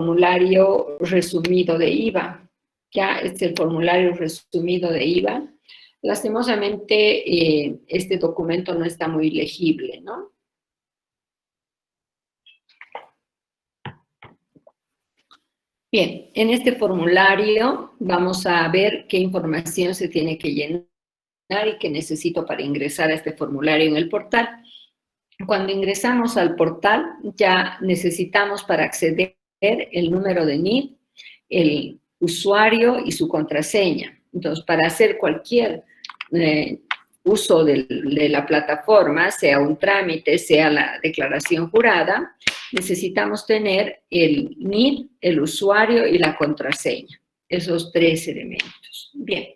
formulario resumido de IVA. Ya es el formulario resumido de IVA. Lastimosamente, este documento no está muy legible, ¿no? Bien, en este formulario vamos a ver qué información se tiene que llenar y qué necesito para ingresar a este formulario en el portal. Cuando ingresamos al portal, ya necesitamos para acceder el número de NID, el usuario y su contraseña. Entonces, para hacer cualquier uso de la plataforma, sea un trámite, sea la declaración jurada, necesitamos tener el NID, el usuario y la contraseña. Esos tres elementos. Bien.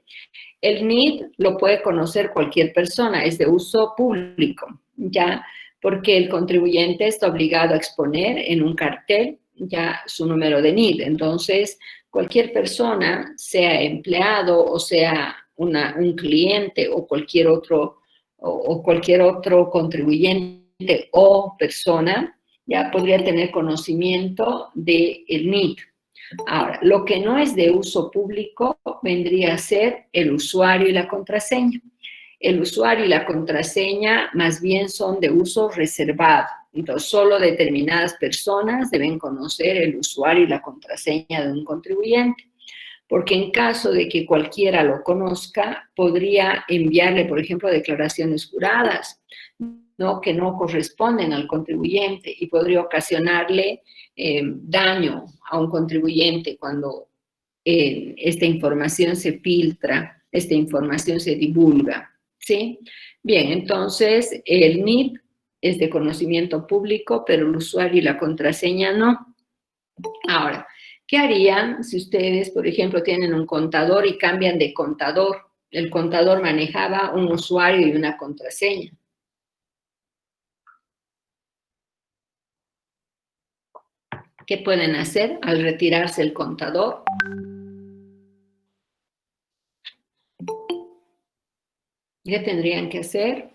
El NID lo puede conocer cualquier persona, es de uso público, ¿ya? Porque el contribuyente está obligado a exponer en un cartel ya su número de NID. Entonces, cualquier persona, sea empleado o sea un cliente o cualquier otro contribuyente o persona, ya podría tener conocimiento del NID. Ahora, lo que no es de uso público vendría a ser el usuario y la contraseña. El usuario y la contraseña más bien son de uso reservado. Entonces, solo determinadas personas deben conocer el usuario y la contraseña de un contribuyente. Porque en caso de que cualquiera lo conozca, podría enviarle, por ejemplo, declaraciones juradas, ¿no? Que no corresponden al contribuyente y podría ocasionarle daño a un contribuyente cuando esta información se filtra, esta información se divulga, ¿sí? Bien, entonces el NID es de conocimiento público, pero el usuario y la contraseña no. Ahora, ¿qué harían si ustedes, por ejemplo, tienen un contador y cambian de contador? El contador manejaba un usuario y una contraseña. ¿Qué pueden hacer al retirarse el contador? ¿Qué tendrían que hacer?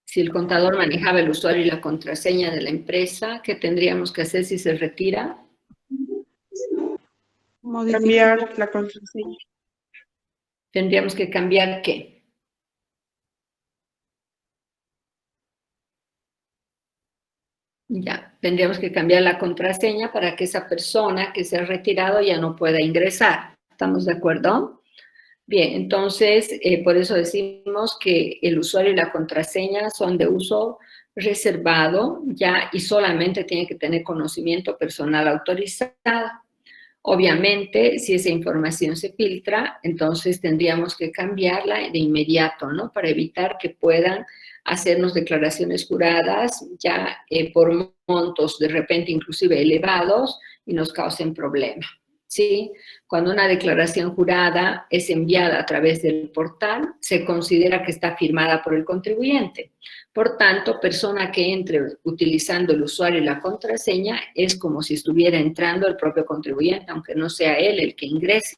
Si el contador manejaba el usuario y la contraseña de la empresa, ¿qué tendríamos que hacer si se retira? Cambiar la contraseña. ¿Tendríamos que cambiar qué? Ya, tendríamos que cambiar la contraseña para que esa persona que se ha retirado ya no pueda ingresar. ¿Estamos de acuerdo? Bien, entonces, por eso decimos que el usuario y la contraseña son de uso reservado, ya, y solamente tiene que tener conocimiento personal autorizado. Obviamente, si esa información se filtra, entonces tendríamos que cambiarla de inmediato, ¿no? Para evitar que puedan hacernos declaraciones juradas ya por montos de repente inclusive elevados y nos causen problema, ¿sí? Cuando una declaración jurada es enviada a través del portal, se considera que está firmada por el contribuyente. Por tanto, persona que entre utilizando el usuario y la contraseña es como si estuviera entrando el propio contribuyente, aunque no sea él el que ingrese,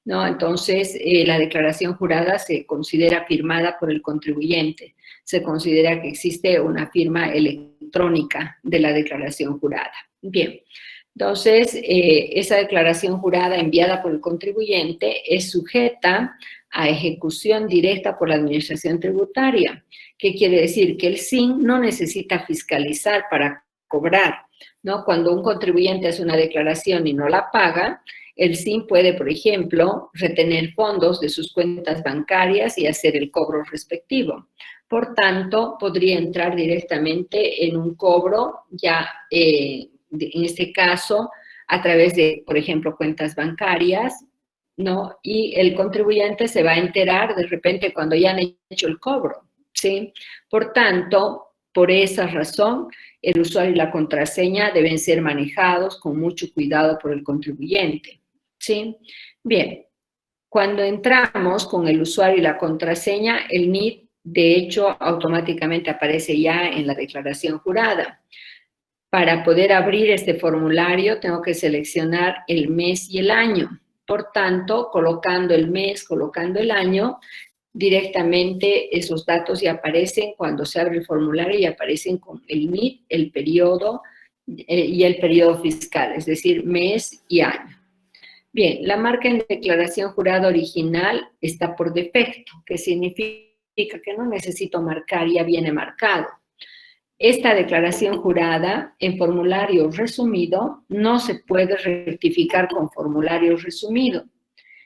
¿no? Entonces, la declaración jurada se considera firmada por el contribuyente. Se considera que existe una firma electrónica de la declaración jurada. Bien. Entonces, esa declaración jurada enviada por el contribuyente es sujeta a ejecución directa por la Administración Tributaria. ¿Qué quiere decir? Que el SIN no necesita fiscalizar para cobrar, ¿no? Cuando un contribuyente hace una declaración y no la paga, el SIN puede, por ejemplo, retener fondos de sus cuentas bancarias y hacer el cobro respectivo. Por tanto, podría entrar directamente en un cobro ya en este caso, a través de, por ejemplo, cuentas bancarias, ¿no? Y el contribuyente se va a enterar de repente cuando ya han hecho el cobro, ¿sí? Por tanto, por esa razón, el usuario y la contraseña deben ser manejados con mucho cuidado por el contribuyente, ¿sí? Bien, cuando entramos con el usuario y la contraseña, el NID, de hecho, automáticamente aparece ya en la declaración jurada. Para poder abrir este formulario tengo que seleccionar el mes y el año. Por tanto, colocando el mes, colocando el año, directamente esos datos ya aparecen cuando se abre el formulario y aparecen con el NID, el periodo y el periodo fiscal, es decir, mes y año. Bien, la marca en declaración jurada original está por defecto, que significa que no necesito marcar, ya viene marcado. Esta declaración jurada en formulario resumido no se puede rectificar con formulario resumido.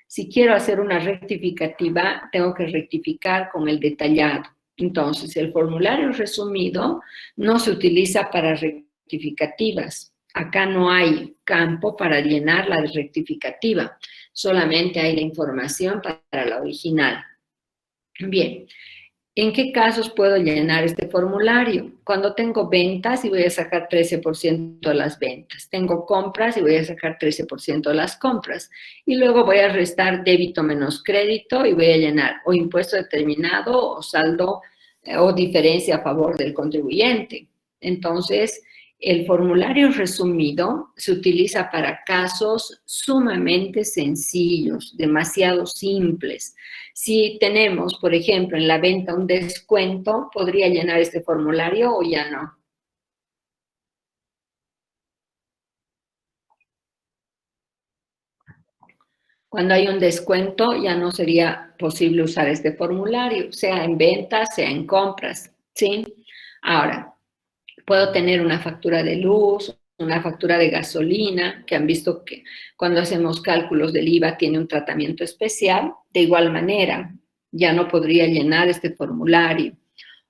Si quiero hacer una rectificativa, tengo que rectificar con el detallado. Entonces, el formulario resumido no se utiliza para rectificativas. Acá no hay campo para llenar la rectificativa, solamente hay la información para la original. Bien, ¿en qué casos puedo llenar este formulario? Cuando tengo ventas y voy a sacar 13% de las ventas. Tengo compras y voy a sacar 13% de las compras. Y luego voy a restar débito menos crédito y voy a llenar o impuesto determinado o saldo o diferencia a favor del contribuyente. Entonces, el formulario resumido se utiliza para casos sumamente sencillos, demasiado simples. Si tenemos, por ejemplo, en la venta un descuento, ¿podría llenar este formulario o ya no? Cuando hay un descuento, ya no sería posible usar este formulario, sea en ventas, sea en compras, ¿sí? Ahora, puedo tener una factura de luz, una factura de gasolina, que han visto que cuando hacemos cálculos del IVA tiene un tratamiento especial. De igual manera, ya no podría llenar este formulario.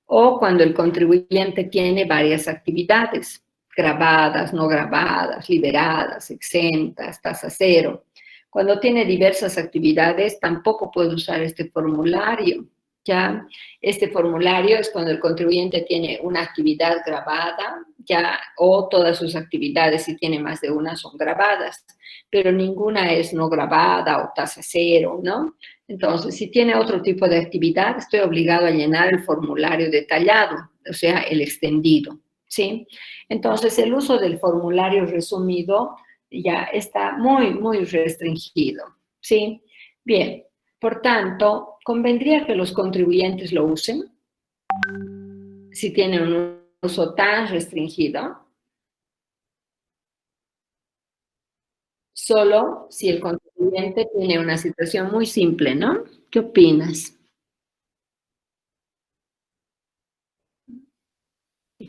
O cuando el contribuyente tiene varias actividades, grabadas, no grabadas, liberadas, exentas, tasa cero. Cuando tiene diversas actividades, tampoco puede usar este formulario. ¿Ya? Este formulario es cuando el contribuyente tiene una actividad grabada, ya, o todas sus actividades, si tiene más de una, son grabadas, pero ninguna es no grabada o tasa cero, ¿no? Entonces, si tiene otro tipo de actividad, estoy obligado a llenar el formulario detallado, o sea, el extendido, ¿sí? Entonces, el uso del formulario resumido ya está muy, muy restringido, ¿sí? Bien, por tanto, ¿convendría que los contribuyentes lo usen si tienen un uso tan restringido? Solo si el contribuyente tiene una situación muy simple, ¿no? ¿Qué opinas?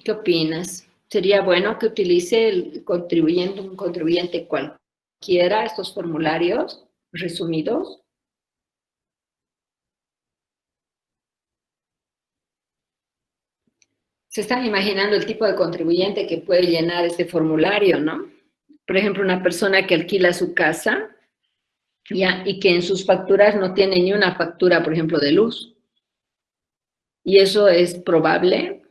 ¿Qué opinas? ¿Sería bueno que utilice el contribuyente, un contribuyente cualquiera, estos formularios resumidos? Se están imaginando el tipo de contribuyente que puede llenar este formulario, ¿no? Por ejemplo, una persona que alquila su casa, ¿ya? Y que en sus facturas no tiene ni una factura, por ejemplo, de luz. Y eso es probable.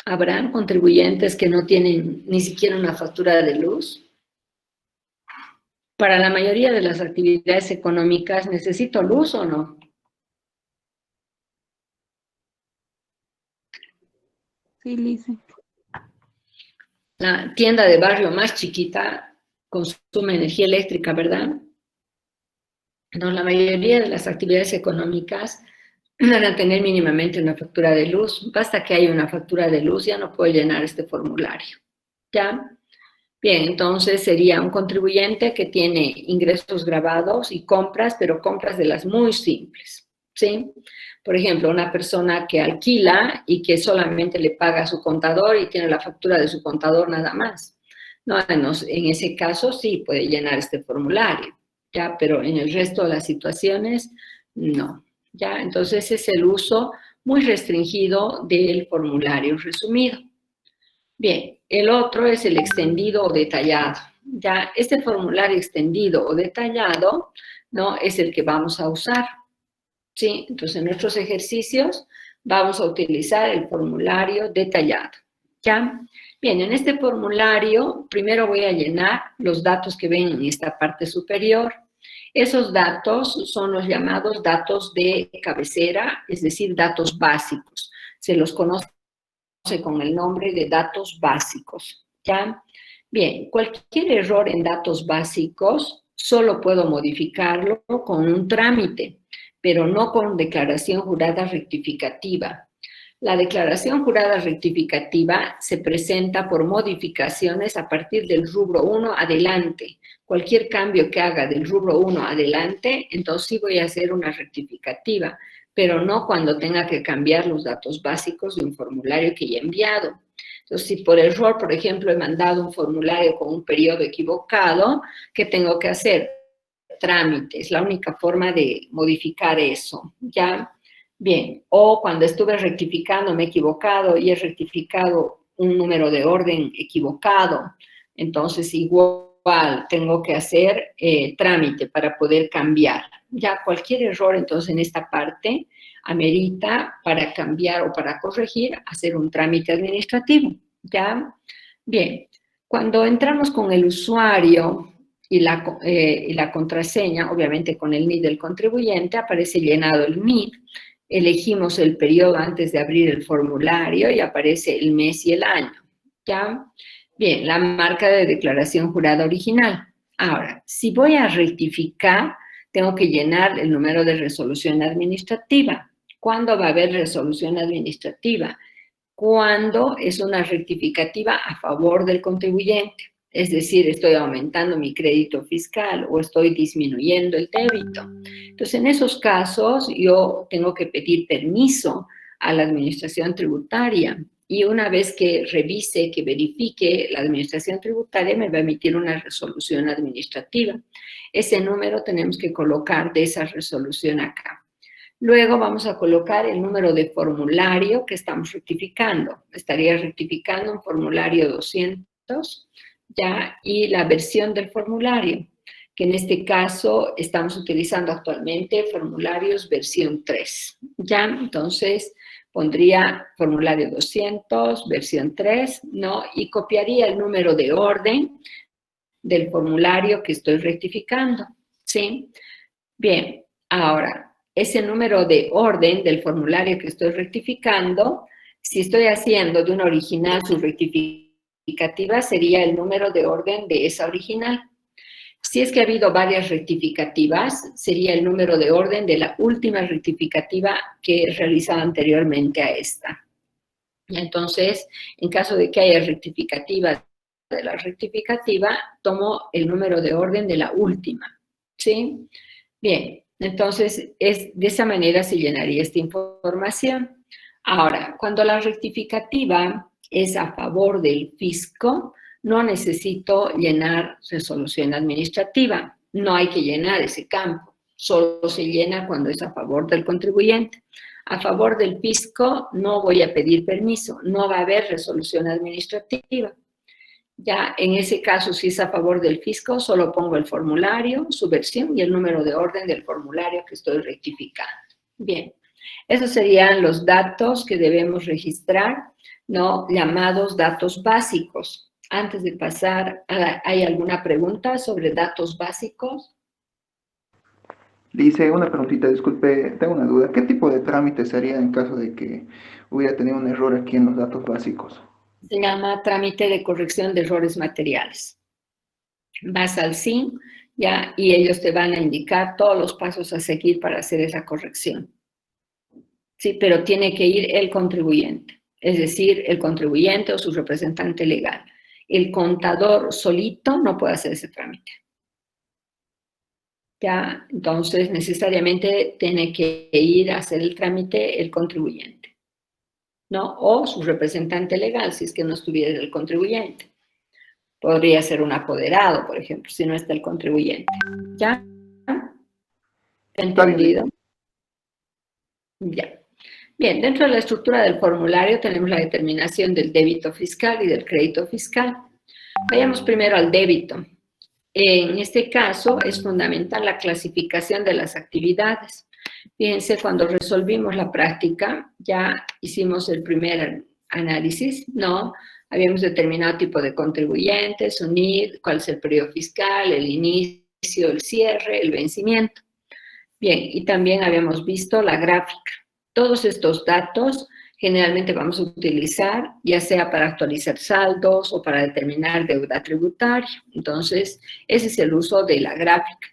¿Habrán contribuyentes que no tienen ni siquiera una factura de luz? Para la mayoría de las actividades económicas, ¿necesito luz o no? Sí, Lice. La tienda de barrio más chiquita consume energía eléctrica, ¿verdad? No, la mayoría de las actividades económicas van a tener mínimamente una factura de luz. Basta que haya una factura de luz, ya no puedo llenar este formulario. ¿Ya? Bien, entonces sería un contribuyente que tiene ingresos grabados y compras, pero compras de las muy simples, ¿sí? Por ejemplo, una persona que alquila y que solamente le paga a su contador y tiene la factura de su contador nada más. No, en ese caso sí puede llenar este formulario, ¿ya? Pero en el resto de las situaciones, no, ¿ya? Entonces es el uso muy restringido del formulario resumido. Bien, el otro es el extendido o detallado. Ya, este formulario extendido o detallado, ¿no? Es el que vamos a usar, ¿sí? Entonces, en nuestros ejercicios vamos a utilizar el formulario detallado, ¿ya? Bien, en este formulario, primero voy a llenar los datos que ven en esta parte superior. Esos datos son los llamados datos de cabecera, es decir, datos básicos. Se los conoce con el nombre de datos básicos, ¿ya? Bien, cualquier error en datos básicos solo puedo modificarlo con un trámite. pero no con declaración jurada rectificativa. La declaración jurada rectificativa se presenta por modificaciones a partir del rubro 1 adelante. Cualquier cambio que haga del rubro 1 adelante, entonces sí voy a hacer una rectificativa, pero no cuando tenga que cambiar los datos básicos de un formulario que ya he enviado. Entonces, si por error, por ejemplo, he mandado un formulario con un periodo equivocado, ¿qué tengo que hacer? Trámite, es la única forma de modificar eso, ¿ya? Bien, o cuando estuve rectificando, me he equivocado y he rectificado un número de orden equivocado, entonces igual tengo que hacer trámite para poder cambiar. Ya cualquier error, entonces, en esta parte amerita para cambiar o para corregir, hacer un trámite administrativo, ¿ya? Bien, cuando entramos con el usuario y la contraseña, obviamente con el NID del contribuyente, aparece llenado el NID, elegimos el periodo antes de abrir el formulario y aparece el mes y el año, ¿ya? Bien, la marca de declaración jurada original. Ahora, si voy a rectificar, tengo que llenar el número de resolución administrativa. ¿Cuándo va a haber resolución administrativa? Cuando es una rectificativa a favor del contribuyente. Es decir, estoy aumentando mi crédito fiscal o estoy disminuyendo el débito. Entonces, en esos casos, yo tengo que pedir permiso a la administración tributaria y una vez que revise, que verifique, la administración tributaria me va a emitir una resolución administrativa. Ese número tenemos que colocar de esa resolución acá. Luego vamos a colocar el número de formulario que estamos rectificando. Estaría rectificando un formulario 200, ¿ya? Y la versión del formulario, que en este caso estamos utilizando actualmente formularios versión 3, ¿ya? Entonces pondría formulario 200, versión 3, ¿no? Y copiaría el número de orden del formulario que estoy rectificando, ¿sí? Bien, ahora, ese número de orden del formulario que estoy rectificando, si estoy haciendo de una original su rectificativa, sería el número de orden de esa original. Si es que ha habido varias rectificativas, sería el número de orden de la última rectificativa que he realizado anteriormente a esta. Y entonces, en caso de que haya rectificativa de la rectificativa, tomo el número de orden de la última, ¿sí? Bien, entonces de esa manera se llenaría esta información. Ahora, cuando la rectificativa es a favor del fisco, no necesito llenar resolución administrativa. No hay que llenar ese campo. Solo se llena cuando es a favor del contribuyente. A favor del fisco no voy a pedir permiso. No va a haber resolución administrativa. Ya en ese caso, si es a favor del fisco, solo pongo el formulario, su versión y el número de orden del formulario que estoy rectificando. Bien, esos serían los datos que debemos registrar, ¿no? Llamados datos básicos. Antes de pasar, ¿hay alguna pregunta sobre datos básicos? Dice una preguntita, disculpe, tengo una duda. ¿Qué tipo de trámite sería en caso de que hubiera tenido un error aquí en los datos básicos? Se llama trámite de corrección de errores materiales. Vas al SIN, ya, y ellos te van a indicar todos los pasos a seguir para hacer esa corrección. Sí, pero tiene que ir el contribuyente, es decir, el contribuyente o su representante legal. El contador solito no puede hacer ese trámite. Ya, entonces necesariamente tiene que ir a hacer el trámite el contribuyente, ¿no? O su representante legal, si es que no estuviera el contribuyente. Podría ser un apoderado, por ejemplo, si no está el contribuyente. ¿Ya? ¿Entendido? Ya. Bien, dentro de la estructura del formulario tenemos la determinación del débito fiscal y del crédito fiscal. Vayamos primero al débito. En este caso es fundamental la clasificación de las actividades. Fíjense, cuando resolvimos la práctica, ya hicimos el primer análisis, ¿no? Habíamos determinado tipo de contribuyentes, UNID, cuál es el periodo fiscal, el inicio, el cierre, el vencimiento. Bien, y también habíamos visto la gráfica. Todos estos datos generalmente vamos a utilizar ya sea para actualizar saldos o para determinar deuda tributaria. Entonces, ese es el uso de la gráfica.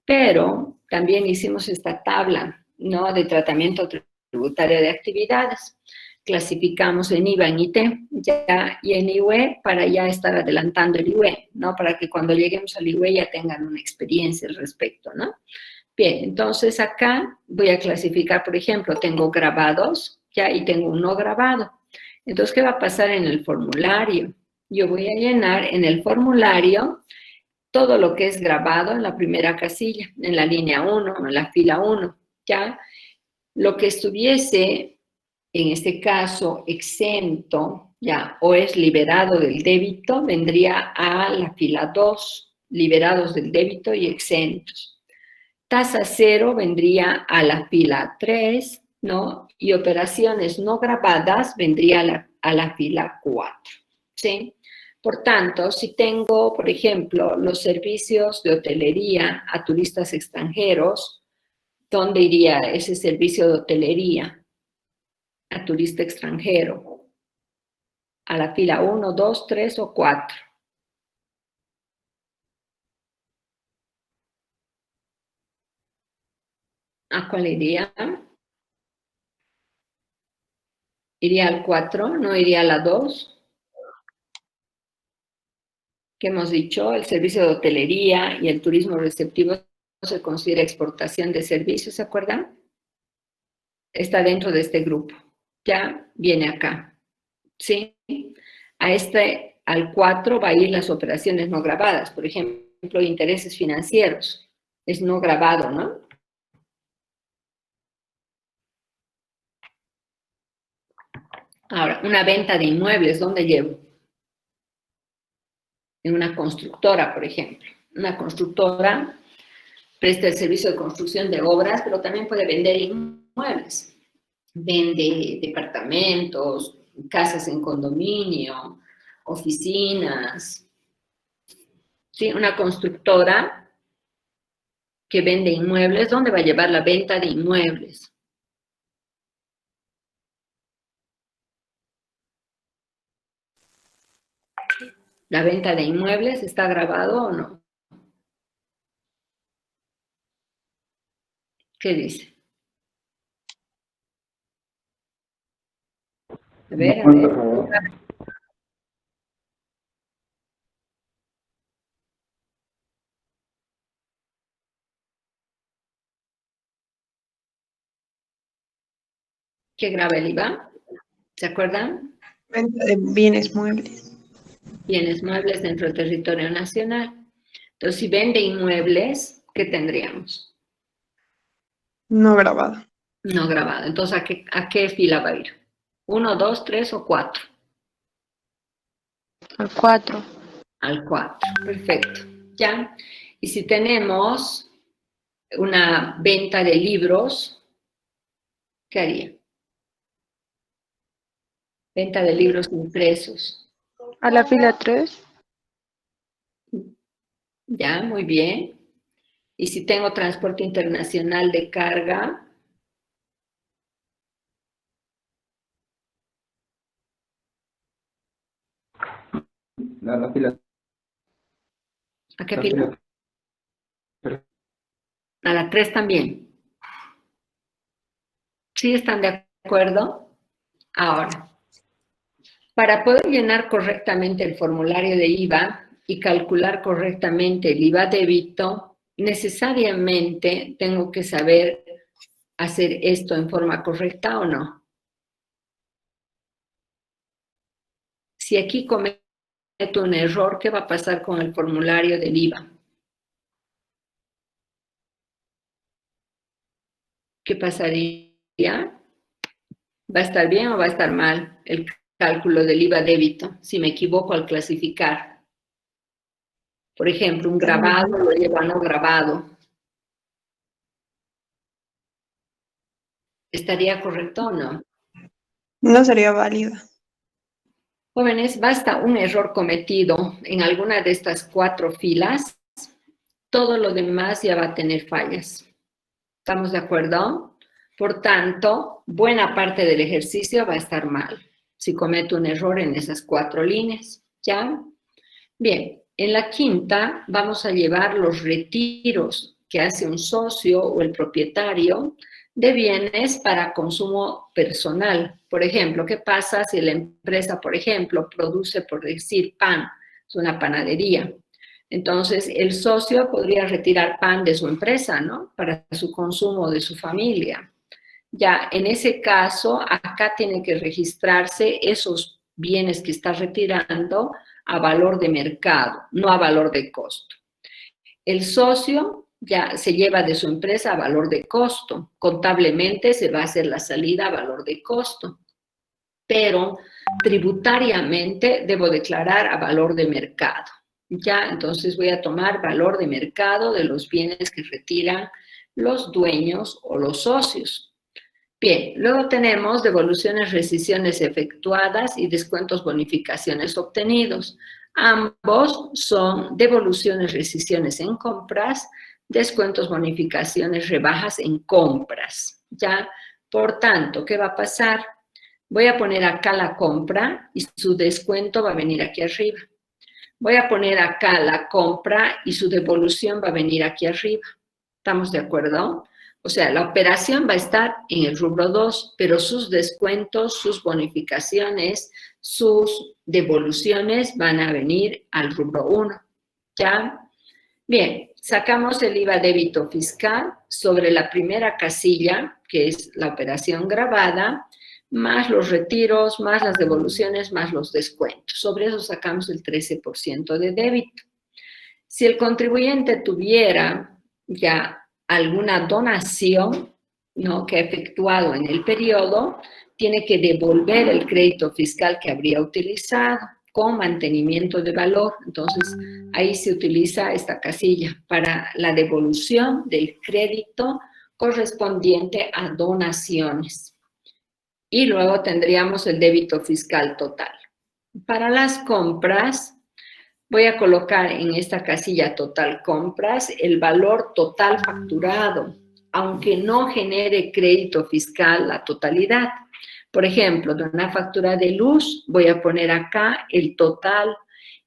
Pero también hicimos esta tabla ¿no? De tratamiento tributario de actividades. Clasificamos en IVA, en IT, ya, y en IUE para ya estar adelantando el IUE, ¿no? Para que cuando lleguemos al IUE ya tengan una experiencia al respecto, ¿no? Bien, entonces acá voy a clasificar, por ejemplo, tengo grabados, ya, y tengo un no grabado. Entonces, ¿qué va a pasar en el formulario? Yo voy a llenar en el formulario todo lo que es grabado en la primera casilla, en la línea 1, en la fila 1, ¿ya? Lo que estuviese, en este caso, exento, ¿ya? O es liberado del débito, vendría a la fila 2, liberados del débito y exentos. Tasa cero vendría a la fila 3, ¿no? Y operaciones no grabadas vendría a la fila 4, ¿sí? Por tanto, si tengo, por ejemplo, los servicios de hotelería a turistas extranjeros, ¿dónde iría ese servicio de hotelería a turista extranjero? A la fila 1, 2, 3 o 4. ¿A cuál iría? ¿Iría al 4? ¿No iría a la 2? Que hemos dicho, el servicio de hotelería y el turismo receptivo se considera exportación de servicios, ¿se acuerdan? Está dentro de este grupo. Ya viene acá, ¿sí? Al 4 va a ir las operaciones no grabadas, por ejemplo, intereses financieros. Es no grabado, ¿no? Ahora, una venta de inmuebles, ¿dónde llevo? En una constructora, por ejemplo. Una constructora presta el servicio de construcción de obras, pero también puede vender inmuebles. Vende departamentos, casas en condominio, oficinas. ¿Sí? Una constructora que vende inmuebles, ¿dónde va a llevar la venta de inmuebles? ¿La venta de inmuebles está grabado o no? ¿Qué dice? A ver, a ver. ¿Qué graba el IVA? ¿Se acuerdan? Venta de bienes muebles. Bienes muebles dentro del territorio nacional. Entonces, si vende inmuebles, ¿qué tendríamos? No grabado. No grabado. Entonces, ¿a qué fila va a ir? ¿1, 2, 3 o 4? Al 4. Al 4. Perfecto. ¿Ya? Y si tenemos una venta de libros, ¿qué haría? Venta de libros impresos. A la fila 3. Ya, muy bien. Y si tengo transporte internacional de carga, La fila. ¿a qué La fila? fila. A la 3 también. ¿Sí están de acuerdo? Ahora, para poder llenar correctamente el formulario de IVA y calcular correctamente el IVA débito, necesariamente tengo que saber hacer esto en forma correcta o no. Si aquí cometo un error, ¿qué va a pasar con el formulario del IVA? ¿Qué pasaría? ¿Va a estar bien o va a estar mal el cálculo del IVA débito si me equivoco al clasificar? Por ejemplo, un grabado lo llevo a no grabado. ¿Estaría correcto o no? No sería válida. Jóvenes, basta un error cometido en alguna de estas 4 filas, todo lo demás ya va a tener fallas. ¿Estamos de acuerdo? Por tanto, buena parte del ejercicio va a estar mal si cometo un error en esas 4 líneas. ¿Ya? Bien, en la quinta vamos a llevar los retiros que hace un socio o el propietario de bienes para consumo personal. Por ejemplo, ¿qué pasa si la empresa, por ejemplo, produce, por decir, pan? Es una panadería. Entonces, el socio podría retirar pan de su empresa, ¿no? Para su consumo de su familia. Ya, en ese caso, acá tienen que registrarse esos bienes que está retirando a valor de mercado, no a valor de costo. El socio ya se lleva de su empresa a valor de costo. Contablemente se va a hacer la salida a valor de costo. Pero tributariamente debo declarar a valor de mercado. Ya, entonces voy a tomar valor de mercado de los bienes que retiran los dueños o los socios. Bien, luego tenemos devoluciones, rescisiones efectuadas y descuentos, bonificaciones obtenidos. Ambos son devoluciones, rescisiones en compras, descuentos, bonificaciones, rebajas en compras. ¿Ya? Por tanto, ¿qué va a pasar? Voy a poner acá la compra y su descuento va a venir aquí arriba. Voy a poner acá la compra y su devolución va a venir aquí arriba. ¿Estamos de acuerdo? O sea, la operación va a estar en el rubro 2, pero sus descuentos, sus bonificaciones, sus devoluciones van a venir al rubro 1. ¿Ya? Bien, sacamos el IVA débito fiscal sobre la primera casilla, que es la operación grabada, más los retiros, más las devoluciones, más los descuentos. Sobre eso sacamos el 13% de débito. Si el contribuyente tuviera ya alguna donación, ¿no?, que ha efectuado en el periodo, tiene que devolver el crédito fiscal que habría utilizado con mantenimiento de valor. Entonces, ahí se utiliza esta casilla para la devolución del crédito correspondiente a donaciones. Y luego tendríamos el débito fiscal total. Para las compras, voy a colocar en esta casilla total compras el valor total facturado, aunque no genere crédito fiscal la totalidad. Por ejemplo, de una factura de luz, voy a poner acá el total,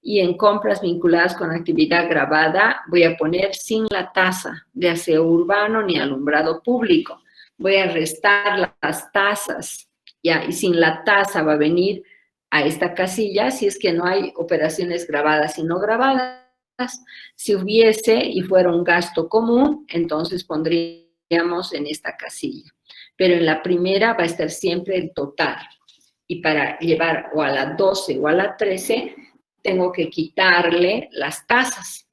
y en compras vinculadas con actividad grabada voy a poner sin la tasa de aseo urbano ni alumbrado público. Voy a restar las tasas, ya, y sin la tasa va a venir a esta casilla si es que no hay operaciones grabadas y no grabadas. Si hubiese y fuera un gasto común, entonces pondríamos en esta casilla. Pero en la primera va a estar siempre el total. Y para llevar o a la 12 o a la 13, tengo que quitarle las tasas.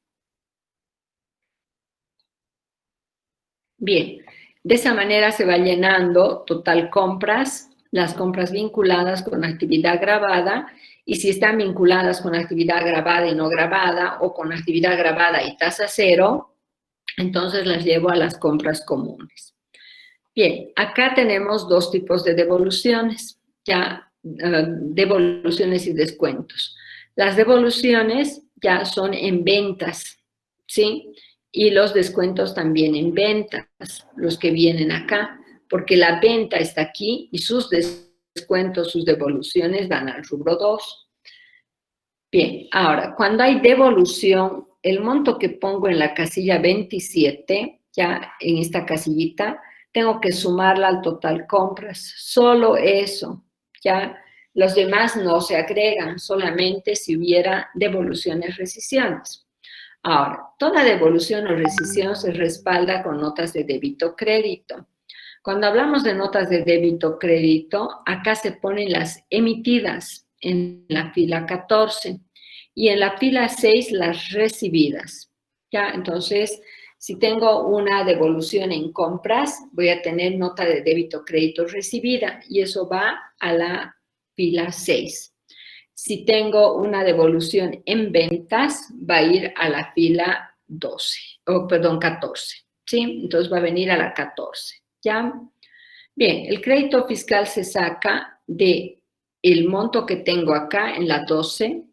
Bien, de esa manera se va llenando total compras, las compras vinculadas con actividad grabada, y si están vinculadas con actividad grabada y no grabada, o con actividad grabada y tasa cero, entonces las llevo a las compras comunes. Bien, acá tenemos dos tipos de devoluciones, ya devoluciones y descuentos. Las devoluciones ya son en ventas, ¿sí? Y los descuentos también en ventas, los que vienen acá, porque la venta está aquí y sus descuentos, sus devoluciones van al rubro 2. Bien, ahora, cuando hay devolución, el monto que pongo en la casilla 27, ya en esta casillita, tengo que sumarla al total compras, solo eso, ya. Los demás no se agregan, solamente si hubiera devoluciones, rescisiones. Ahora, toda devolución o rescisión se respalda con notas de débito-crédito. Cuando hablamos de notas de débito-crédito, acá se ponen las emitidas en la fila 14 y en la fila 6 las recibidas. ¿Ya? Entonces, si tengo una devolución en compras, voy a tener nota de débito-crédito recibida y eso va a la fila 6. Si tengo una devolución en ventas, va a ir a la fila 14, ¿sí? Entonces va a venir a la 14, ¿ya? Bien, el crédito fiscal se saca de el monto que tengo acá en la 12,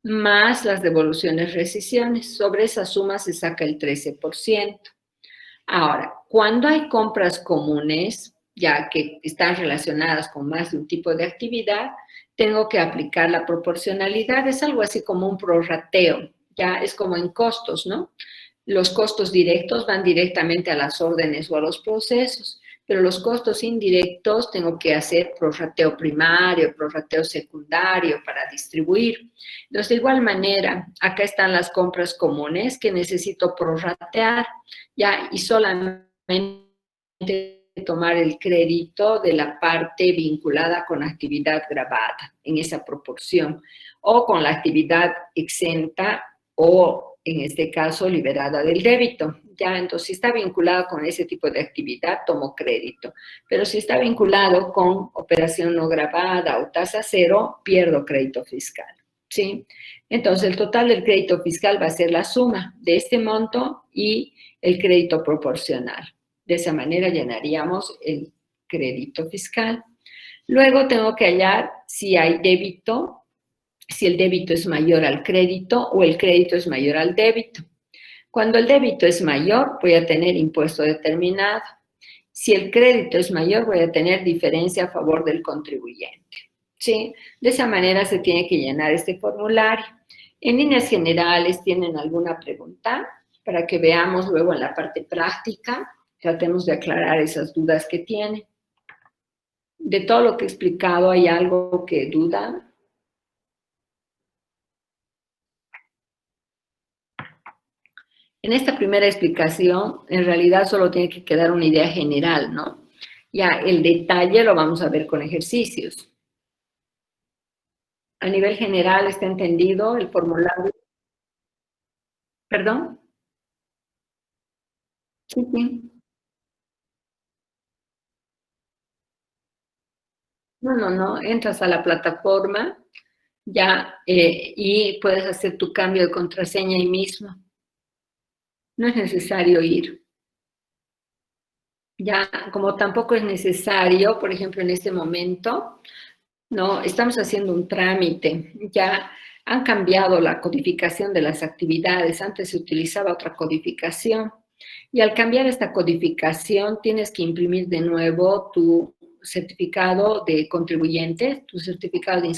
más las devoluciones, rescisiones. Sobre esa suma se saca el 13%. Ahora, cuando hay compras comunes, ya que están relacionadas con más de un tipo de actividad, tengo que aplicar la proporcionalidad. Es algo así como un prorrateo, ya es como en costos, ¿no? Los costos directos van directamente a las órdenes o a los procesos, pero los costos indirectos tengo que hacer prorrateo primario, prorrateo secundario para distribuir. Entonces, de igual manera, acá están las compras comunes que necesito prorratear, ya, y solamente tomar el crédito de la parte vinculada con actividad gravada en esa proporción, o con la actividad exenta o, en este caso, liberada del débito. Ya, entonces, si está vinculado con ese tipo de actividad, tomo crédito. Pero si está vinculado con operación no gravada o tasa cero, pierdo crédito fiscal. ¿Sí? Entonces, el total del crédito fiscal va a ser la suma de este monto y el crédito proporcional. De esa manera llenaríamos el crédito fiscal. Luego tengo que hallar si hay débito, si el débito es mayor al crédito o el crédito es mayor al débito. Cuando el débito es mayor, voy a tener impuesto determinado. Si el crédito es mayor, voy a tener diferencia a favor del contribuyente. ¿Sí? De esa manera se tiene que llenar este formulario. En líneas generales, ¿tienen alguna pregunta? Para que veamos luego en la parte práctica, tratemos de aclarar esas dudas que tienen. De todo lo que he explicado, ¿hay algo que duda? En esta primera explicación, en realidad solo tiene que quedar una idea general, ¿no? Ya el detalle lo vamos a ver con ejercicios. A nivel general, ¿está entendido el formulario? ¿Perdón? Sí, sí. No. Entras a la plataforma ya y puedes hacer tu cambio de contraseña ahí mismo. No es necesario ir. Ya, como tampoco es necesario, por ejemplo, en este momento, no, estamos haciendo un trámite, ya han cambiado la codificación de las actividades, antes se utilizaba otra codificación, y al cambiar esta codificación tienes que imprimir de nuevo tu certificado de contribuyente, tu certificado de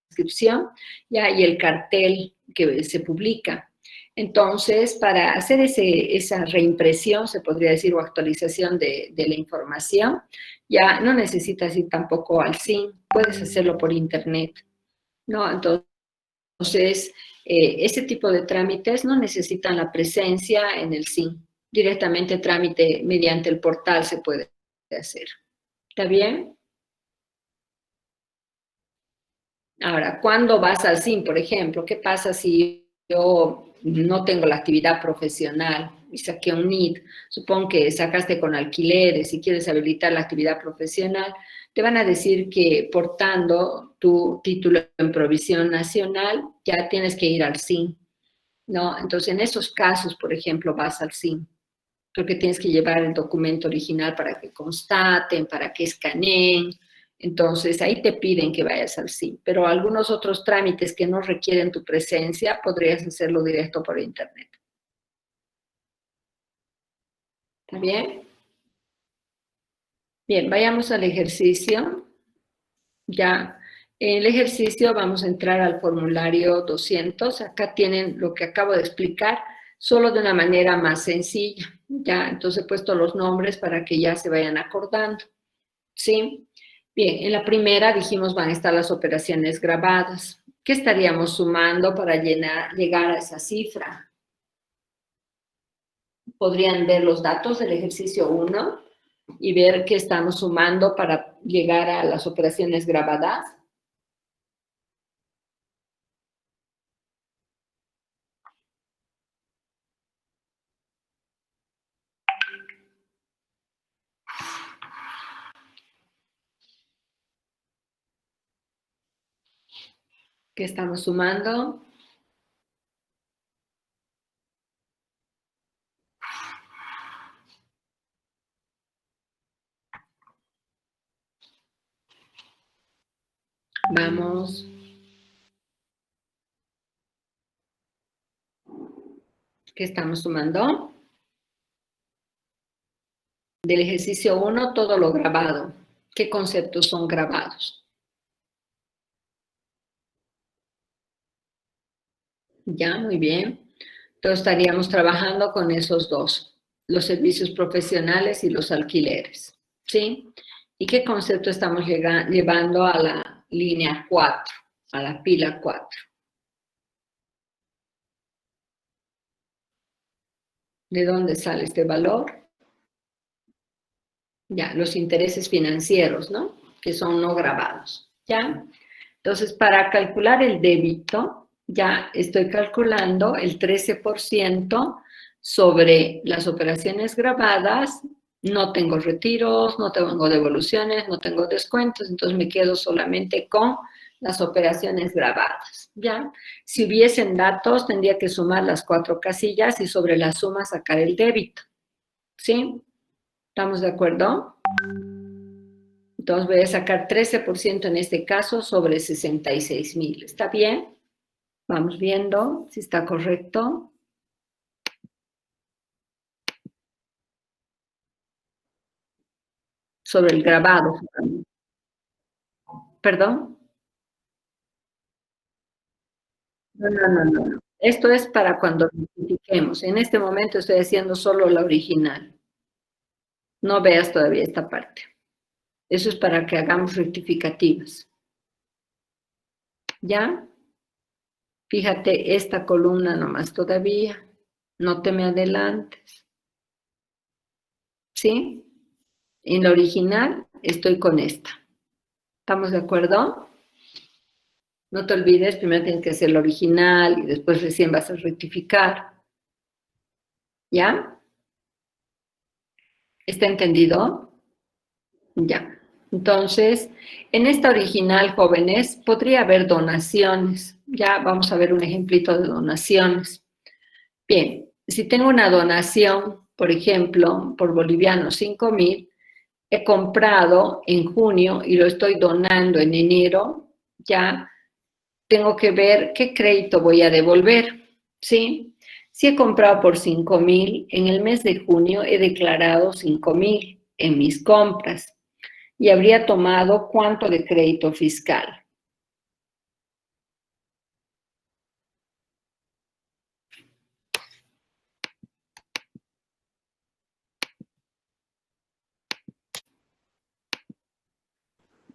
inscripción, ya, y el cartel que se publica. Entonces, para hacer esa reimpresión, se podría decir, o actualización de la información, ya no necesitas ir tampoco al SIN, puedes hacerlo por internet, ¿no? Entonces, este tipo de trámites no necesitan la presencia en el SIN. Directamente trámite mediante el portal se puede hacer. ¿Está bien? Ahora, ¿cuándo vas al SIN, por ejemplo? ¿Qué pasa si yo no tengo la actividad profesional y saqué un NID? Supongo que sacaste con alquileres y quieres habilitar la actividad profesional. Te van a decir que portando tu título en provisión nacional ya tienes que ir al SIN, ¿no? Entonces, en esos casos, por ejemplo, vas al SIN, porque tienes que llevar el documento original para que constaten, para que escaneen. Entonces, ahí te piden que vayas al SIM, pero algunos otros trámites que no requieren tu presencia, podrías hacerlo directo por internet. ¿Está bien? Bien, vayamos al ejercicio. Ya, en el ejercicio vamos a entrar al formulario 200. Acá tienen lo que acabo de explicar, solo de una manera más sencilla. Ya, entonces he puesto los nombres para que ya se vayan acordando. ¿Sí? Bien, en la primera dijimos van a estar las operaciones grabadas. ¿Qué estaríamos sumando para llegar a esa cifra? Podrían ver los datos del ejercicio 1 y ver qué estamos sumando para llegar a las operaciones grabadas. ¿Qué estamos sumando? Vamos. ¿Qué estamos sumando? Del ejercicio 1, todo lo grabado. ¿Qué conceptos son grabados? Ya, muy bien. Entonces estaríamos trabajando con esos dos, los servicios profesionales y los alquileres. ¿sí? ¿Y qué concepto estamos llevando a la línea 4, a la pila 4? ¿De dónde sale este valor? Ya, los intereses financieros, ¿no? Que son no grabados, ¿ya? Entonces, para calcular el débito, ya estoy calculando el 13% sobre las operaciones grabadas. No tengo retiros, no tengo devoluciones, no tengo descuentos, entonces me quedo solamente con las operaciones grabadas, ¿ya? Si hubiesen datos, tendría que sumar las 4 casillas y sobre la suma sacar el débito, ¿sí? ¿Estamos de acuerdo? Entonces voy a sacar 13% en este caso sobre 66,000. ¿Está bien? Vamos viendo si está correcto. Sobre el grabado. ¿Perdón? No. Esto es para cuando rectifiquemos. En este momento estoy haciendo solo la original. No veas todavía esta parte. Eso es para que hagamos rectificativas. ¿Ya? Fíjate esta columna nomás todavía. No te me adelantes. ¿Sí? En la original estoy con esta. ¿Estamos de acuerdo? No te olvides, primero tienes que hacer la original y después recién vas a rectificar. ¿Ya? ¿Está entendido? Ya. Entonces, en esta original, jóvenes, podría haber donaciones. Ya vamos a ver un ejemplito de donaciones. Bien, si tengo una donación, por ejemplo, por bolivianos 5,000, he comprado en junio y lo estoy donando en enero, ya tengo que ver qué crédito voy a devolver, ¿sí? Si he comprado por 5,000, en el mes de junio he declarado 5,000 en mis compras y habría tomado cuánto de crédito fiscal.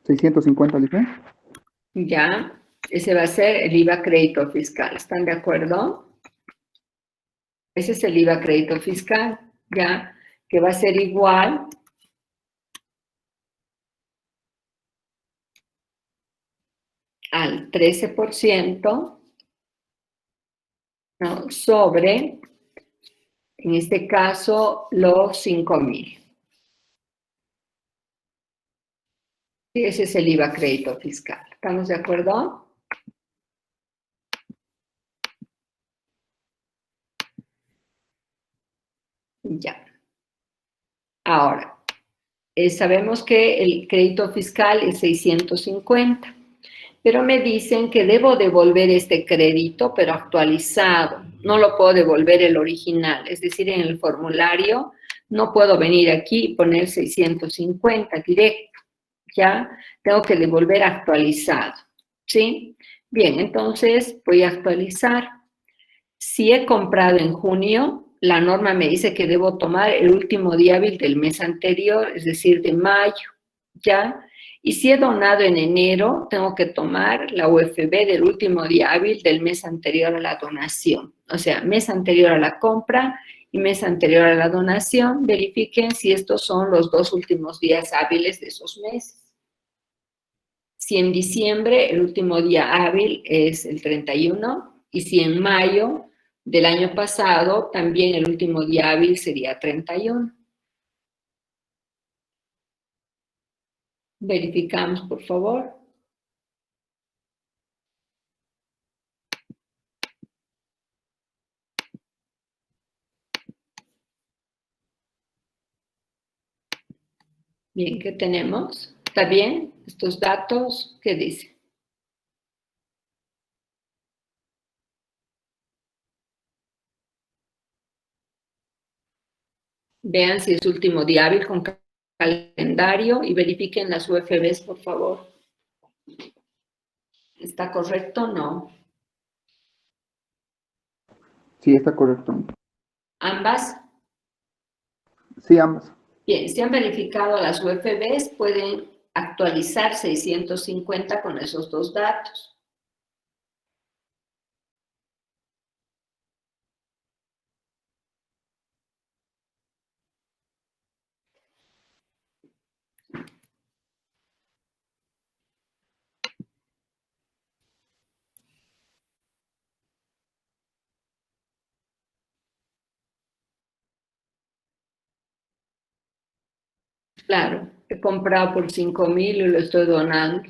¿650 dice? Ya, ese va a ser el IVA crédito fiscal. ¿Están de acuerdo? Ese es el IVA crédito fiscal, ya, que va a ser igual al 13%, ¿no? Sobre, en este caso, los 5,000. Ese es el IVA crédito fiscal. ¿Estamos de acuerdo? Ya. Ahora, sabemos que el crédito fiscal es 650, pero me dicen que debo devolver este crédito, pero actualizado. No lo puedo devolver el original, es decir, en el formulario no puedo venir aquí y poner 650 directo, ¿ya? Tengo que devolver actualizado, ¿sí? Bien, entonces voy a actualizar. Si he comprado en junio, la norma me dice que debo tomar el último día hábil del mes anterior, es decir, de mayo, ¿ya? Y si he donado en enero, tengo que tomar la UFB del último día hábil del mes anterior a la donación. O sea, mes anterior a la compra y mes anterior a la donación. Verifiquen si estos son los 2 últimos días hábiles de esos meses. Si en diciembre el último día hábil es el 31 y si en mayo del año pasado también el último día hábil sería 31. Verificamos, por favor. Bien, ¿qué tenemos? ¿Está bien? Estos datos, ¿qué dice? Vean si es último día hábil con calendario y verifiquen las UFBs, por favor. ¿Está correcto o no? Sí, está correcto. ¿Ambas? Sí, ambas. Bien, si han verificado las UFBs, pueden actualizar 650 con esos dos datos. Claro, he comprado por 5.000 y lo estoy donando.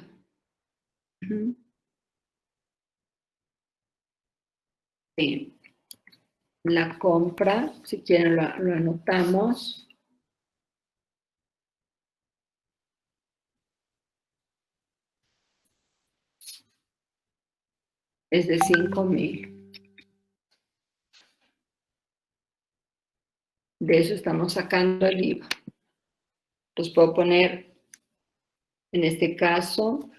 Sí. La compra, si quieren lo anotamos, es de 5.000. De eso estamos sacando el IVA. Los puedo poner, en este caso,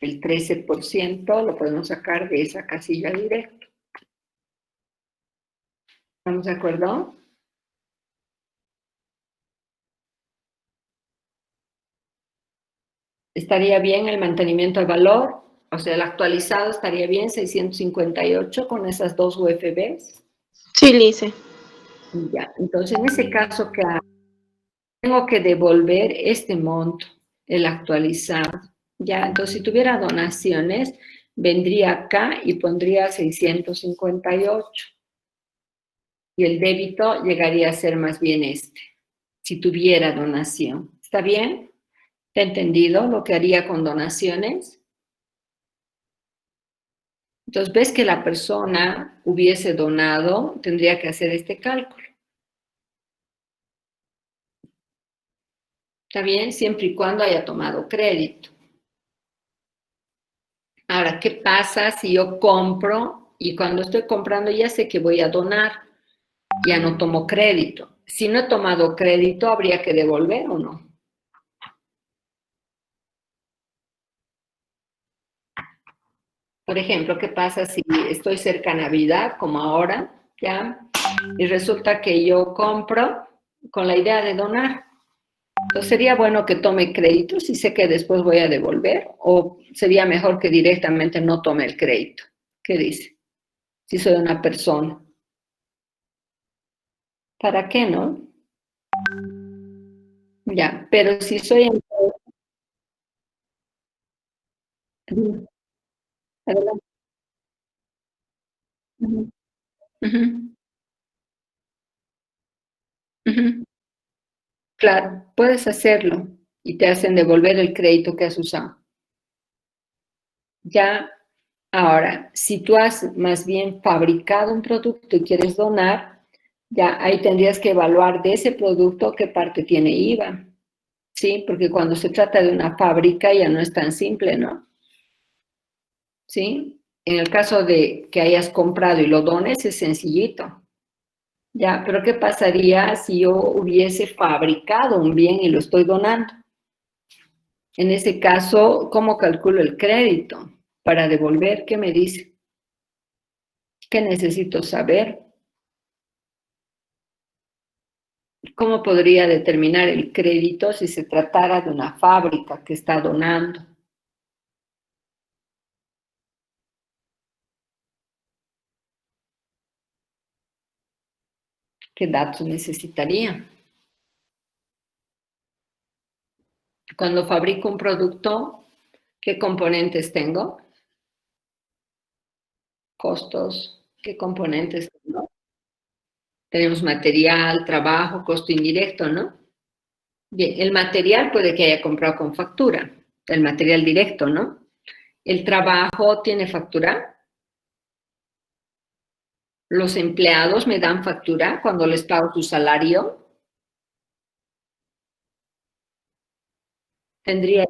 el 13%, lo podemos sacar de esa casilla directa. ¿Estamos de acuerdo? Estaría bien el mantenimiento al valor, o sea, el actualizado estaría bien, 658 con esas dos UFBs. Sí, Lice. Ya, entonces en ese caso, ¿qué hago? Tengo que devolver este monto, el actualizado. Ya, entonces si tuviera donaciones, vendría acá y pondría 658. Y el débito llegaría a ser más bien este, si tuviera donación. ¿Está bien? ¿Te ha entendido lo que haría con donaciones? Entonces, ves que la persona hubiese donado, tendría que hacer este cálculo. ¿Está bien? Siempre y cuando haya tomado crédito. Ahora, ¿qué pasa si yo compro y cuando estoy comprando ya sé que voy a donar? Ya no tomo crédito. Si no he tomado crédito, ¿habría que devolver o no? Por ejemplo, ¿qué pasa si estoy cerca a Navidad, como ahora, ya? Y resulta que yo compro con la idea de donar. Entonces, ¿sería bueno que tome crédito si sé que después voy a devolver? ¿O sería mejor que directamente no tome el crédito? ¿Qué dice? Si soy una persona. ¿Para qué, no? Ya, pero si soy... Adelante. Ujú, ujú, ujú. Claro, puedes hacerlo y te hacen devolver el crédito que has usado. Ya, ahora, si tú has más bien fabricado un producto y quieres donar, ya ahí tendrías que evaluar de ese producto qué parte tiene IVA, ¿sí? Porque cuando se trata de una fábrica ya no es tan simple, ¿no? ¿Sí? En el caso de que hayas comprado y lo dones es sencillito, ¿ya? Pero ¿qué pasaría si yo hubiese fabricado un bien y lo estoy donando? En ese caso, ¿cómo calculo el crédito para devolver? ¿Qué me dice? ¿Qué necesito saber? ¿Cómo podría determinar el crédito si se tratara de una fábrica que está donando? ¿Qué datos necesitaría? Cuando fabrico un producto, ¿qué componentes tengo? Costos. ¿Qué componentes tengo? Tenemos material, trabajo, costo indirecto, ¿no? Bien, el material puede que haya comprado con factura, el material directo, ¿no? El trabajo tiene factura. Los empleados me dan factura cuando les pago su salario. Tendría,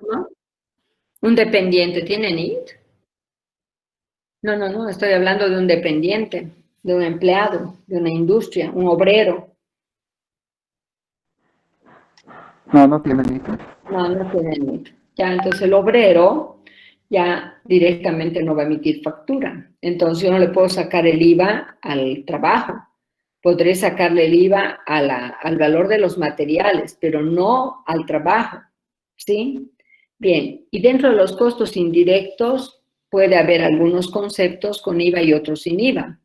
¿no? Un dependiente, ¿tiene NIT? No, no, no, estoy hablando de un dependiente, de un empleado, de una industria, un obrero. No, no tiene límite. No, no tiene NIT. Ya, entonces el obrero ya directamente no va a emitir factura. Entonces yo no le puedo sacar el IVA al trabajo, Podré sacarle el IVA al valor de los materiales, pero no al trabajo, ¿sí? Bien, y dentro de los costos indirectos puede haber algunos conceptos con IVA y otros sin IVA.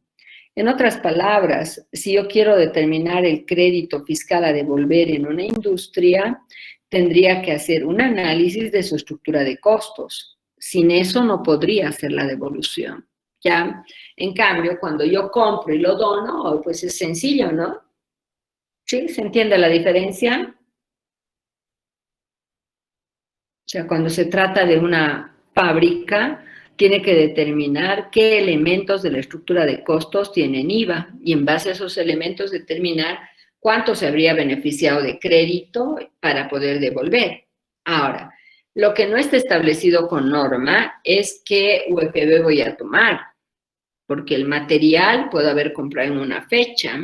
En otras palabras, si yo quiero determinar el crédito fiscal a devolver en una industria, tendría que hacer un análisis de su estructura de costos. Sin eso no podría hacer la devolución, ¿ya? En cambio, cuando yo compro y lo dono, pues es sencillo, ¿no? ¿Sí? ¿Se entiende la diferencia? O sea, cuando se trata de una fábrica, tiene que determinar qué elementos de la estructura de costos tienen IVA y en base a esos elementos determinar cuánto se habría beneficiado de crédito para poder devolver. Ahora, lo que no está establecido con norma es qué UFB voy a tomar, porque el material puede haber comprado en una fecha,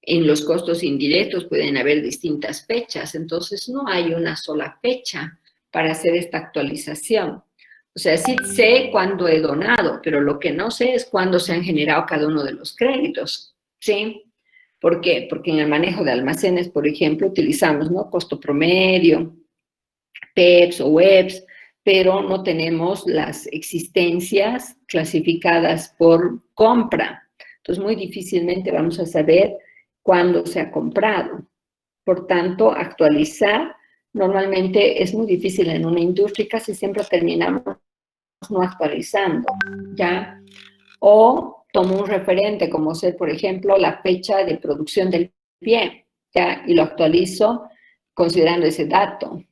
en los costos indirectos pueden haber distintas fechas, entonces no hay una sola fecha para hacer esta actualización. O sea, sí sé cuándo he donado, pero lo que no sé es cuándo se han generado cada uno de los créditos, ¿sí? ¿Por qué? Porque en el manejo de almacenes, por ejemplo, utilizamos, ¿no? Costo promedio, PEPs o WEBs, pero no tenemos las existencias clasificadas por compra. Entonces, muy difícilmente vamos a saber cuándo se ha comprado. Por tanto, actualizar normalmente es muy difícil en una industria, casi siempre terminamos no actualizando, ¿ya? O tomo un referente como ser, por ejemplo, la fecha de producción del pie, ¿ya? Y lo actualizo considerando ese dato,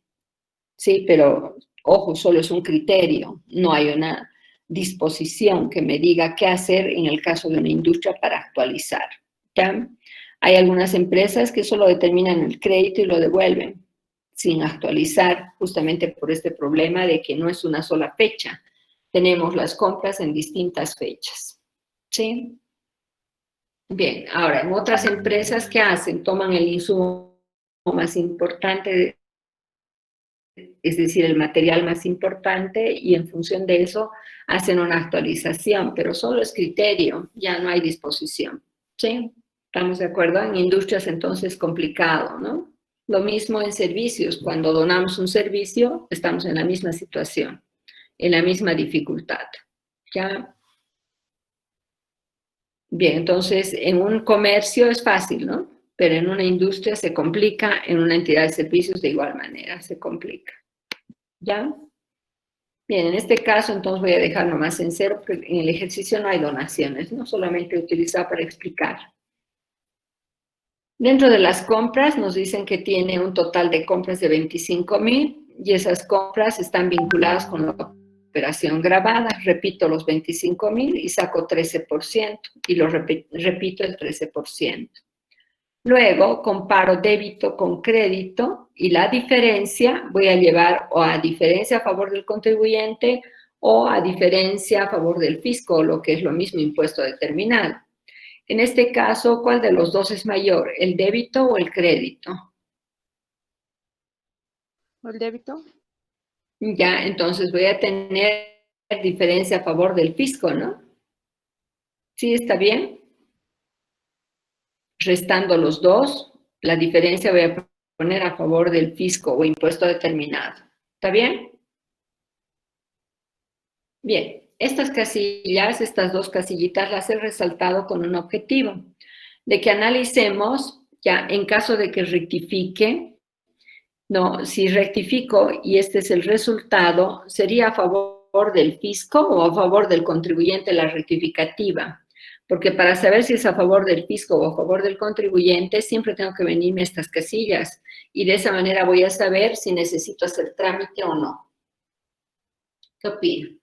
¿sí? Pero, ojo, solo es un criterio, no hay una disposición que me diga qué hacer en el caso de una industria para actualizar, ¿ya? Hay algunas empresas que solo determinan el crédito y lo devuelven sin actualizar, justamente por este problema de que no es una sola fecha. Tenemos las compras en distintas fechas, ¿sí? Bien, ahora, en otras empresas, ¿qué hacen? Toman el insumo más importante, es decir, el material más importante, y en función de eso hacen una actualización, pero solo es criterio, ya no hay disposición, ¿sí? ¿Estamos de acuerdo? En industrias entonces complicado, ¿no? Lo mismo en servicios, cuando donamos un servicio, estamos en la misma situación, en la misma dificultad, ¿ya? Bien, entonces en un comercio es fácil, ¿no? Pero en una industria se complica, en una entidad de servicios de igual manera se complica, ¿ya? Bien, en este caso entonces voy a dejar nomás en cero, porque en el ejercicio no hay donaciones, ¿no? Solamente utilizar para explicar. Dentro de las compras nos dicen que tiene un total de compras de 25,000 y esas compras están vinculadas con la operación grabada. Repito los 25,000 y saco 13% y lo repito el 13%. Luego comparo débito con crédito y la diferencia voy a llevar o a diferencia a favor del contribuyente o a diferencia a favor del fisco, lo que es lo mismo, impuesto determinado. En este caso, ¿cuál de los dos es mayor, el débito o el crédito? ¿El débito? Ya, entonces voy a tener diferencia a favor del fisco, ¿no? ¿Sí está bien? Restando los dos, la diferencia voy a poner a favor del fisco o impuesto determinado. ¿Está bien? Bien, estas casillas, estas dos casillitas las he resaltado con un objetivo, de que analicemos, ya en caso de que rectifique, no, si rectifico y este es el resultado, ¿sería a favor del fisco o a favor del contribuyente la rectificativa? Porque para saber si es a favor del fisco o a favor del contribuyente, siempre tengo que venirme a estas casillas y de esa manera voy a saber si necesito hacer trámite o no. ¿Qué opino?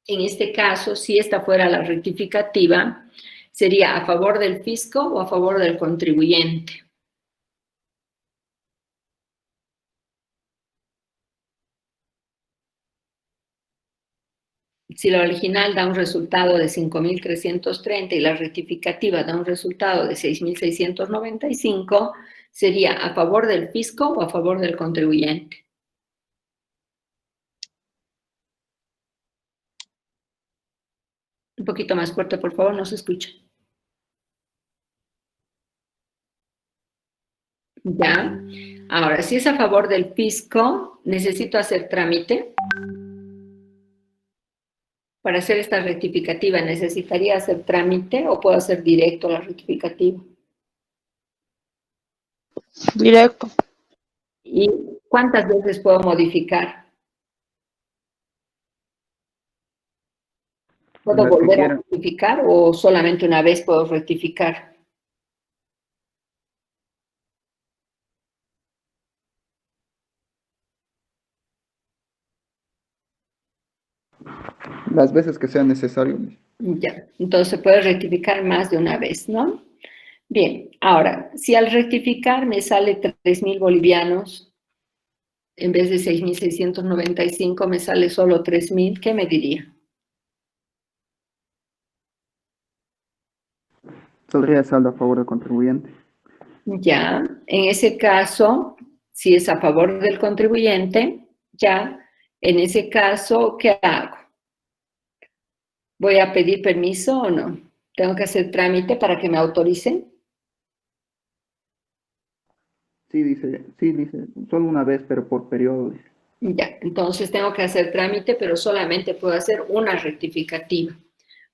En este caso, si esta fuera la rectificativa, ¿sería a favor del fisco o a favor del contribuyente? Si la original da un resultado de 5,330 y la rectificativa da un resultado de 6,695, ¿sería a favor del fisco o a favor del contribuyente? Un poquito más fuerte, por favor, no se escucha. ¿Ya? Ahora, si es a favor del fisco, necesito hacer trámite. Para hacer esta rectificativa, ¿necesitaría hacer trámite o puedo hacer directo la rectificativa? Directo. ¿Y cuántas veces puedo modificar? ¿Puedo Las que volver a quieran. rectificar o solamente una vez puedo rectificar? Las veces que sea necesario. Ya, entonces se puede rectificar más de una vez, ¿no? Bien, ahora, si al rectificar me sale 3.000 bolivianos, en vez de 6.695 me sale solo 3.000, ¿qué me diría? Saldría de saldo a favor del contribuyente. Ya, en ese caso, si es a favor del contribuyente, ya, en ese caso, ¿qué hago? ¿Voy a pedir permiso o no? ¿Tengo que hacer trámite para que me autoricen? Sí, dice, solo una vez, pero por periodo. Dice. Ya, entonces tengo que hacer trámite, pero solamente puedo hacer una rectificativa.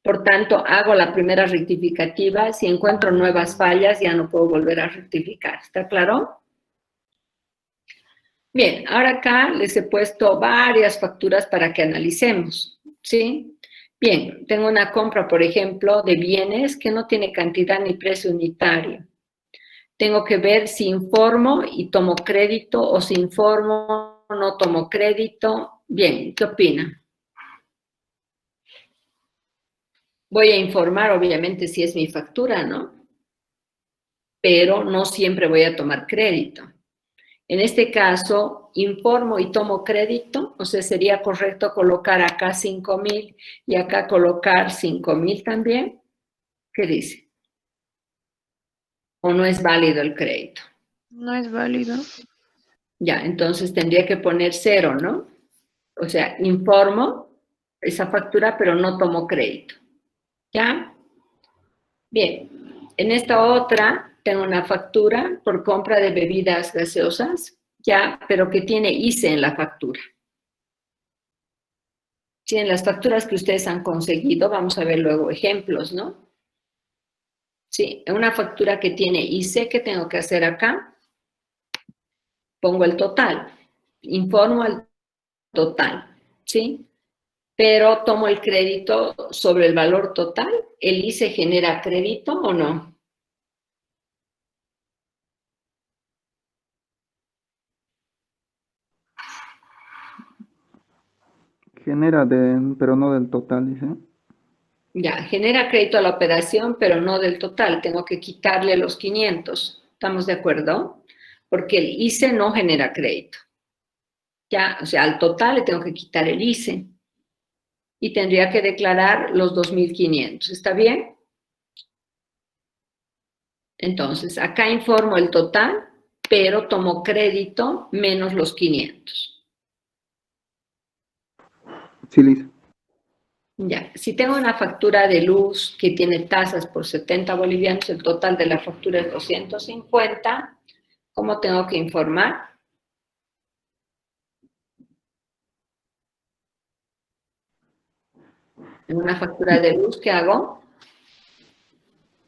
Por tanto, hago la primera rectificativa. Si encuentro nuevas fallas, ya no puedo volver a rectificar. ¿Está claro? Bien, ahora acá les he puesto varias facturas para que analicemos, ¿sí? Bien, tengo una compra, por ejemplo, de bienes que no tiene cantidad ni precio unitario. Tengo que ver si informo y tomo crédito o si informo, no tomo crédito. Bien, ¿qué opina? Voy a informar, obviamente, si es mi factura, ¿no? Pero no siempre voy a tomar crédito. En este caso, informo y tomo crédito, o sea, sería correcto colocar acá 5.000 y acá colocar 5.000 también. ¿Qué dice? ¿O no es válido el crédito? No es válido. Ya, entonces tendría que poner 0, ¿no? O sea, informo esa factura, pero no tomo crédito. ¿Ya? Bien, en esta otra tengo una factura por compra de bebidas gaseosas, ya, pero que tiene ICE en la factura. Sí, en las facturas que ustedes han conseguido, vamos a ver luego ejemplos, ¿no? Sí, en una factura que tiene ICE, ¿qué tengo que hacer acá? Pongo el total, informo el total, ¿sí? Pero tomo el crédito sobre el valor total. ¿El ICE genera crédito o no? Genera pero no del total, dice. Ya, genera crédito a la operación, pero no del total. Tengo que quitarle los 500. ¿Estamos de acuerdo? Porque el ICE no genera crédito. Ya, o sea, al total le tengo que quitar el ICE. Y tendría que declarar los 2.500. ¿Está bien? Entonces, acá informo el total, pero tomo crédito menos los 500. Sí, dice. Ya, si tengo una factura de luz que tiene tasas por 70 bolivianos, el total de la factura es 250, ¿cómo tengo que informar? En una factura de luz, ¿qué hago?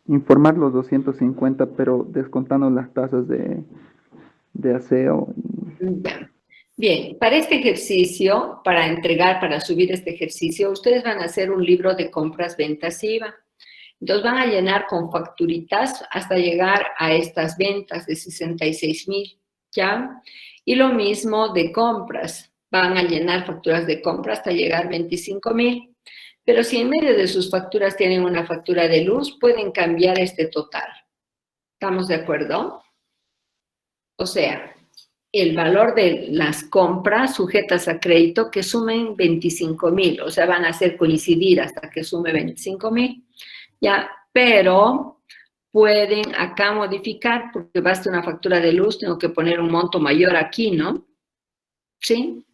Informar los 250, pero descontando las tasas de aseo. Ya. Bien, para este ejercicio, para entregar, para subir este ejercicio, ustedes van a hacer un libro de compras, ventas IVA. Entonces van a llenar con facturitas hasta llegar a estas ventas de 66.000, ¿ya? Y lo mismo de compras, van a llenar facturas de compra hasta llegar a 25.000. Pero si en medio de sus facturas tienen una factura de luz, pueden cambiar este total. ¿Estamos de acuerdo? O sea, el valor de las compras sujetas a crédito que sumen 25.000, o sea, van a hacer coincidir hasta que sume 25.000, ya, pero pueden acá modificar, porque basta una factura de luz, tengo que poner un monto mayor aquí, ¿no? ¿Sí?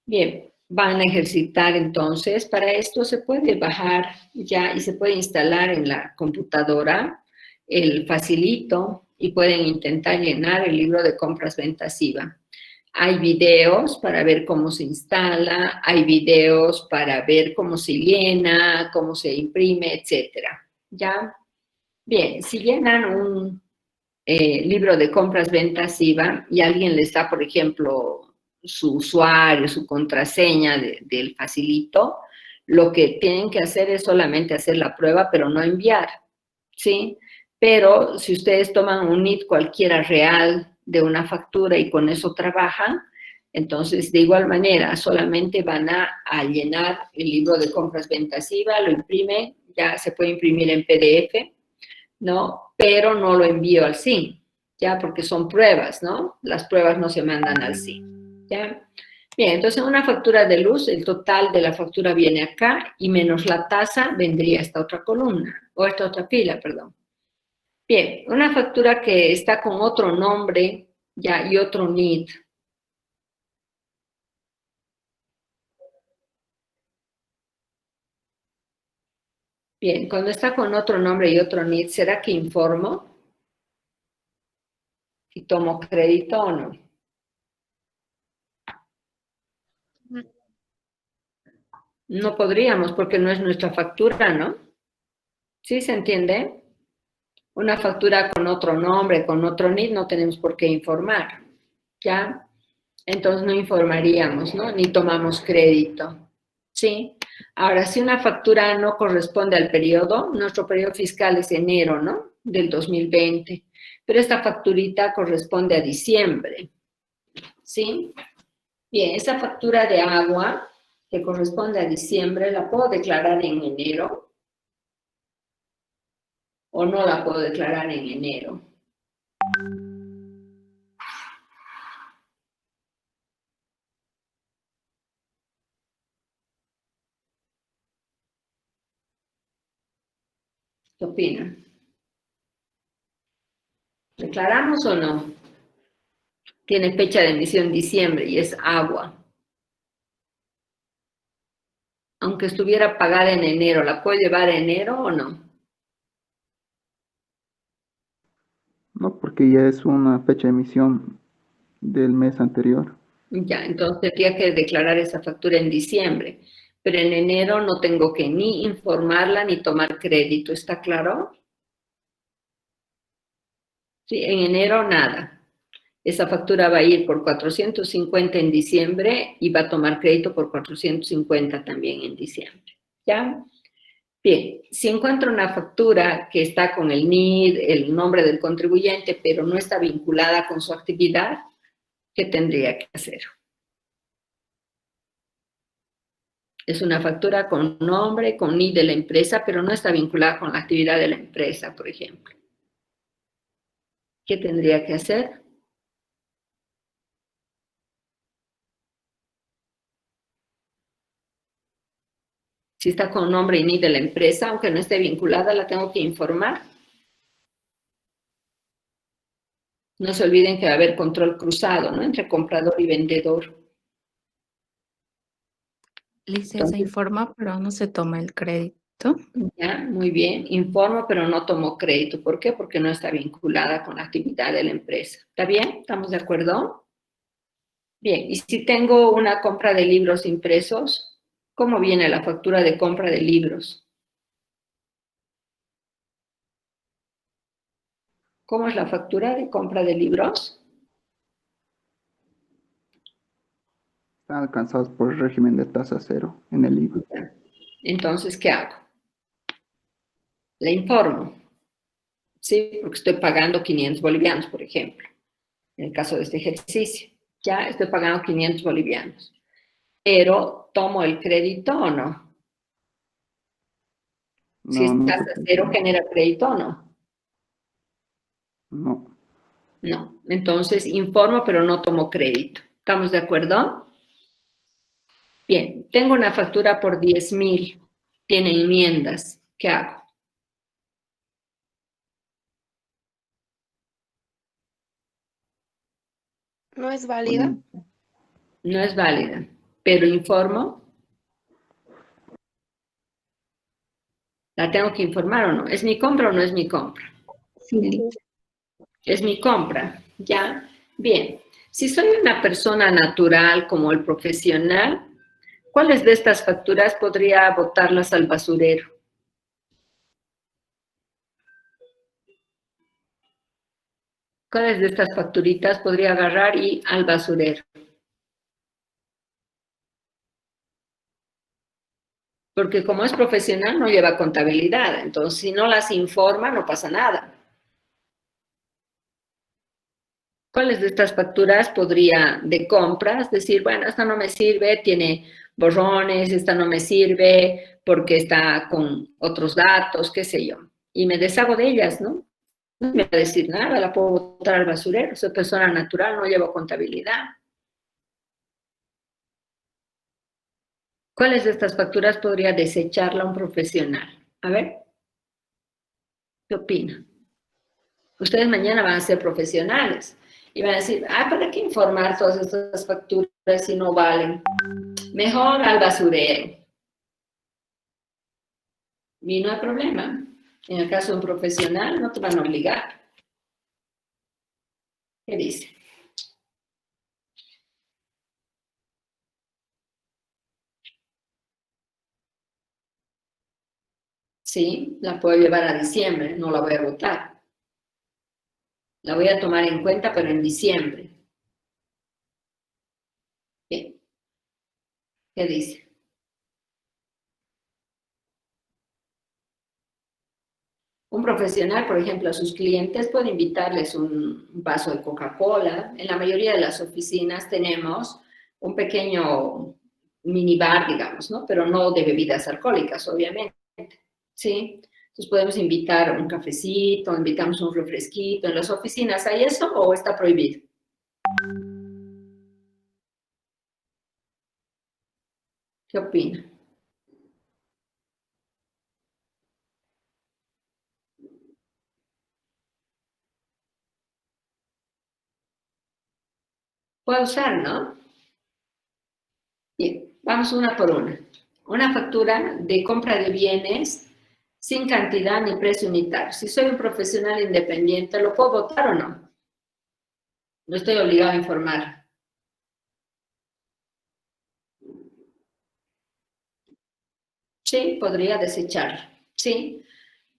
Bien, van a ejercitar entonces, para esto se puede bajar ya y se puede instalar en la computadora el facilito y pueden intentar llenar el libro de compras ventas IVA. Hay videos para ver cómo se instala, hay videos para ver cómo se llena, cómo se imprime, etcétera. ¿Ya? Bien, si llenan un libro de compras ventas IVA y alguien les da, por ejemplo, su usuario, su contraseña del facilito, lo que tienen que hacer es solamente hacer la prueba, pero no enviar, ¿sí? Pero si ustedes toman un NIT cualquiera real de una factura y con eso trabajan, entonces de igual manera solamente van a llenar el libro de compras ventas IVA, lo imprimen, ya se puede imprimir en PDF, ¿no? Pero no lo envío al SIN, ¿ya? Porque son pruebas, ¿no? Las pruebas no se mandan al SIN, ¿ya? Bien, entonces en una factura de luz, el total de la factura viene acá y menos la tasa vendría esta otra columna, o esta otra fila, perdón. Bien, una factura que está con otro nombre, ya, y otro NID. Bien, cuando está con otro nombre y otro NID, ¿será que informo si tomo crédito o no? No podríamos porque no es nuestra factura, ¿no? ¿Sí se entiende? Una factura con otro nombre, con otro NID, no tenemos por qué informar, ¿ya? Entonces no informaríamos, ¿no? Ni tomamos crédito, ¿sí? Ahora, si una factura no corresponde al periodo, nuestro periodo fiscal es enero, ¿no? Del 2020, pero esta facturita corresponde a diciembre, ¿sí? Bien, esa factura de agua que corresponde a diciembre, ¿la puedo declarar en enero o no la puedo declarar en enero? ¿Qué opinan? ¿Declaramos o no? Tiene fecha de emisión diciembre y es agua. Aunque estuviera pagada en enero, ¿la puedo llevar a enero o no? No, porque ya es una fecha de emisión del mes anterior. Ya, entonces tendría que declarar esa factura en diciembre, pero en enero no tengo que ni informarla ni tomar crédito, ¿está claro? Sí, en enero nada. Esa factura va a ir por 450 en diciembre y va a tomar crédito por 450 también en diciembre. ¿Ya? Bien, si encuentro una factura que está con el NID, el nombre del contribuyente, pero no está vinculada con su actividad, ¿qué tendría que hacer? Es una factura con nombre, con NID de la empresa, pero no está vinculada con la actividad de la empresa, por ejemplo. ¿Qué tendría que hacer? Si está con nombre y NID de la empresa, aunque no esté vinculada, la tengo que informar. No se olviden que va a haber control cruzado, ¿no? Entre comprador y vendedor. Lice, se Entonces, informa, pero no se toma el crédito. ya, muy bien. Informo, pero no tomo crédito. ¿Por qué? Porque no está vinculada con la actividad de la empresa. ¿Está bien? ¿Estamos de acuerdo? Bien. Y si tengo una compra de libros impresos, ¿cómo viene la factura de compra de libros? ¿Cómo es la factura de compra de libros? Están alcanzados por el régimen de tasa cero en el IVA. Entonces, ¿qué hago? Le informo, ¿sí? Porque estoy pagando 500 bolivianos, por ejemplo, en el caso de este ejercicio. Ya estoy pagando 500 bolivianos. Pero, ¿tomo el crédito o no? Si No, es no se tasa cero, ¿genera crédito o no? No. No. Entonces, informo, pero no tomo crédito. ¿Estamos de acuerdo? Bien, tengo una factura por 10.000. Tiene enmiendas. ¿Qué hago? ¿No es válida? No es válida, pero informo. ¿La tengo que informar o no? ¿Es mi compra o no es mi compra? Sí. Es mi compra, ¿ya? Bien. Si soy una persona natural como el profesional, ¿cuáles de estas facturas podría botarlas al basurero? ¿Cuáles de estas facturitas podría agarrar y al basurero? Porque como es profesional no lleva contabilidad, entonces si no las informa no pasa nada. ¿Cuáles de estas facturas podría de compras decir, bueno, esta no me sirve, tiene borrones, esta no me sirve porque está con otros datos, qué sé yo? Y me deshago de ellas, ¿no? No me va a decir nada, la puedo botar al basurero, soy persona natural, no llevo contabilidad. ¿Cuáles de estas facturas podría desecharla un profesional? A ver, ¿qué opina? Ustedes mañana van a ser profesionales y van a decir, ¿para qué informar todas estas facturas si no valen? Mejor al basurero. Y no hay problema. En el caso de un profesional no te van a obligar. ¿Qué dice? Sí, la puedo llevar a diciembre, no la voy a votar. La voy a tomar en cuenta, pero en diciembre. Bien. ¿Qué dice? Un profesional, por ejemplo, a sus clientes puede invitarles un vaso de Coca-Cola. En la mayoría de las oficinas tenemos un pequeño minibar, digamos, ¿no? Pero no de bebidas alcohólicas, obviamente, ¿sí? Entonces podemos invitar un cafecito, invitamos un refresquito. ¿En las oficinas hay eso o está prohibido? ¿Qué opina? Puede usar, ¿no? Bien, vamos una por una. Una factura de compra de bienes sin cantidad ni precio unitario. Si soy un profesional independiente, ¿lo puedo votar o no? No estoy obligado a informar. Sí, podría desecharla. Sí.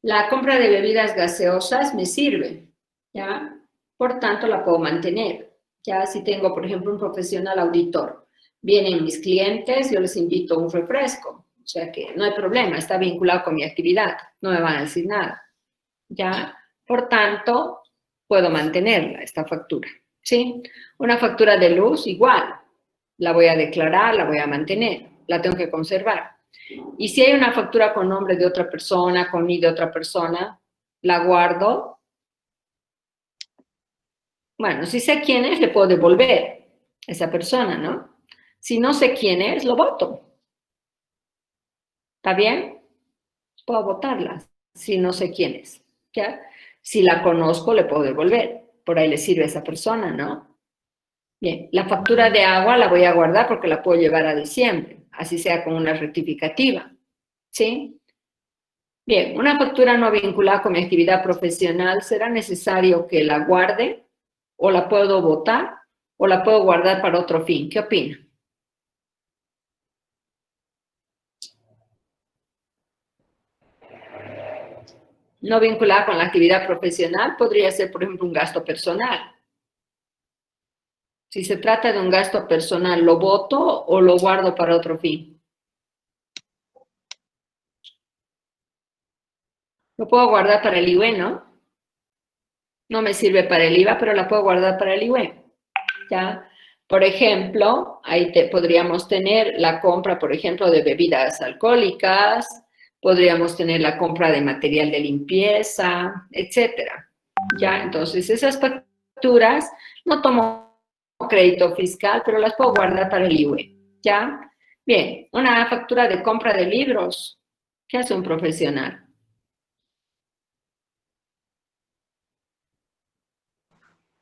La compra de bebidas gaseosas me sirve, ¿ya? Por tanto, la puedo mantener. Ya si tengo, por ejemplo, un profesional auditor, vienen mis clientes, yo les invito un refresco. O sea que no hay problema, está vinculado con mi actividad, no me van a decir nada. ¿Ya? Por tanto, puedo mantenerla, esta factura, ¿sí? Una factura de luz, igual, la voy a declarar, la voy a mantener, la tengo que conservar. Y si hay una factura con nombre de otra persona, con NID de otra persona, la guardo. Bueno, si sé quién es, le puedo devolver a esa persona, ¿no? Si no sé quién es, lo voto. ¿Está bien? Puedo votarla si no sé quién es, ¿ya? Si la conozco, le puedo devolver. Por ahí le sirve a esa persona, ¿no? Bien, la factura de agua la voy a guardar porque la puedo llevar a diciembre, así sea con una rectificativa, ¿sí? Bien, una factura no vinculada con mi actividad profesional, ¿será necesario que la guarde o la puedo votar o la puedo guardar para otro fin? ¿Qué opina? No vinculada con la actividad profesional, podría ser, por ejemplo, un gasto personal. Si se trata de un gasto personal, ¿lo voto o lo guardo para otro fin? Lo puedo guardar para el IVA, ¿no? No me sirve para el IVA, pero la puedo guardar para el IVA. ¿Ya? Por ejemplo, ahí podríamos tener la compra, por ejemplo, de bebidas alcohólicas, podríamos tener la compra de material de limpieza, etcétera. ¿Ya? Entonces, esas facturas no tomo crédito fiscal, pero las puedo guardar para el IVA. ¿Ya? Bien, una factura de compra de libros. ¿Qué hace un profesional?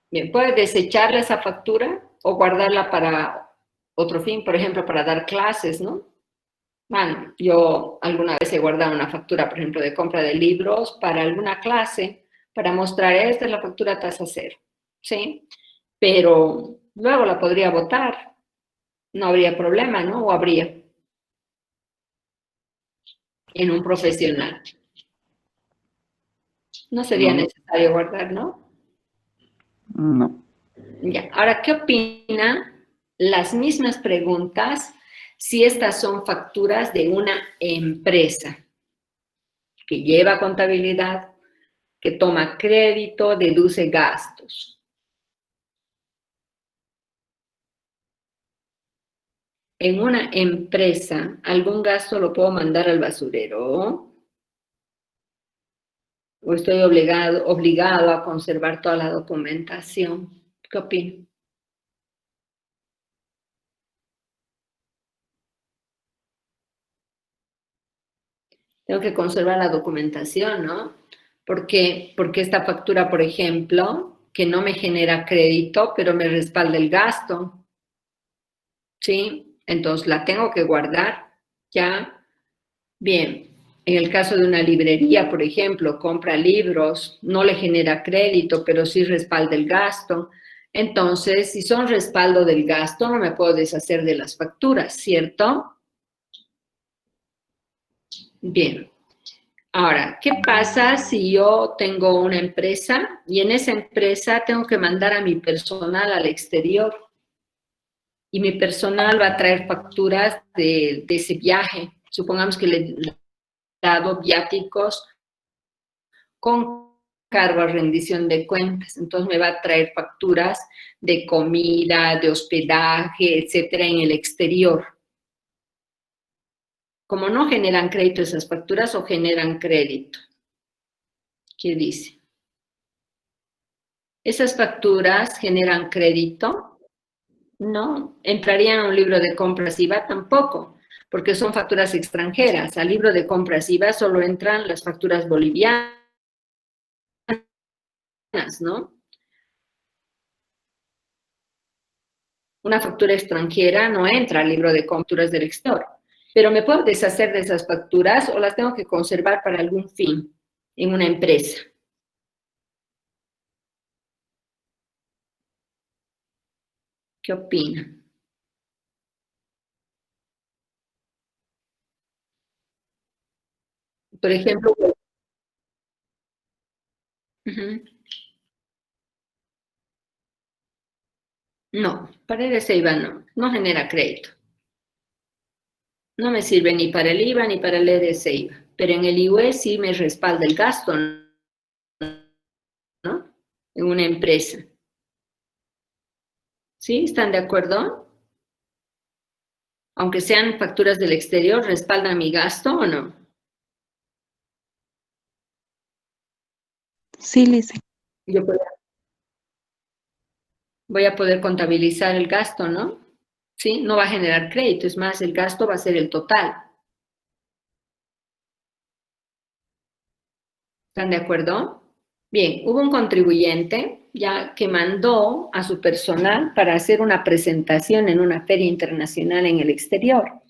Bien, puede desecharle esa factura o guardarla para otro fin, por ejemplo, para dar clases, ¿no? Bueno, yo alguna vez he guardado una factura, por ejemplo, de compra de libros para alguna clase para mostrar, esta es la factura tasa cero, ¿sí? Pero luego la podría votar, no habría problema, ¿no? O habría en un profesional. No sería No. necesario guardar, ¿no? No. Ya. Ahora, ¿qué opinan las mismas preguntas si estas son facturas de una empresa que lleva contabilidad, que toma crédito, deduce gastos? En una empresa, ¿algún gasto lo puedo mandar al basurero? ¿O estoy obligado a conservar toda la documentación? ¿Qué opinan? Tengo que conservar la documentación, ¿no? Porque esta factura, por ejemplo, que no me genera crédito, pero me respalda el gasto, ¿sí? Entonces la tengo que guardar, ¿ya? Bien, en el caso de una librería, por ejemplo, compra libros, no le genera crédito, pero sí respalda el gasto. Entonces, si son respaldo del gasto, no me puedo deshacer de las facturas, ¿cierto? Bien. Ahora, ¿qué pasa si yo tengo una empresa y en esa empresa tengo que mandar a mi personal al exterior? Y mi personal va a traer facturas de ese viaje. Supongamos que le he dado viáticos con cargo a rendición de cuentas. Entonces me va a traer facturas de comida, de hospedaje, etcétera, en el exterior. Como no generan crédito esas facturas o generan crédito. ¿Qué dice? ¿Esas facturas generan crédito? No. ¿Entrarían a un libro de compras IVA? Tampoco, porque son facturas extranjeras. Al libro de compras IVA solo entran las facturas bolivianas, ¿no? Una factura extranjera no entra al libro de facturas del exterior, pero me puedo deshacer de esas facturas o las tengo que conservar para algún fin en una empresa. ¿Qué opinan? Por ejemplo, no, para el IVA no genera crédito. No me sirve ni para el IVA ni para el IVA, pero en el IUE sí me respalda el gasto, ¿no? En una empresa. ¿Sí? ¿Están de acuerdo? Aunque sean facturas del exterior, ¿respaldan mi gasto o no? Sí, Lice. Yo voy a poder contabilizar el gasto, ¿no? ¿Sí? No va a generar crédito, es más, el gasto va a ser el total. ¿Están de acuerdo? Bien, hubo un contribuyente ya que mandó a su personal para hacer una presentación en una feria internacional en el exterior.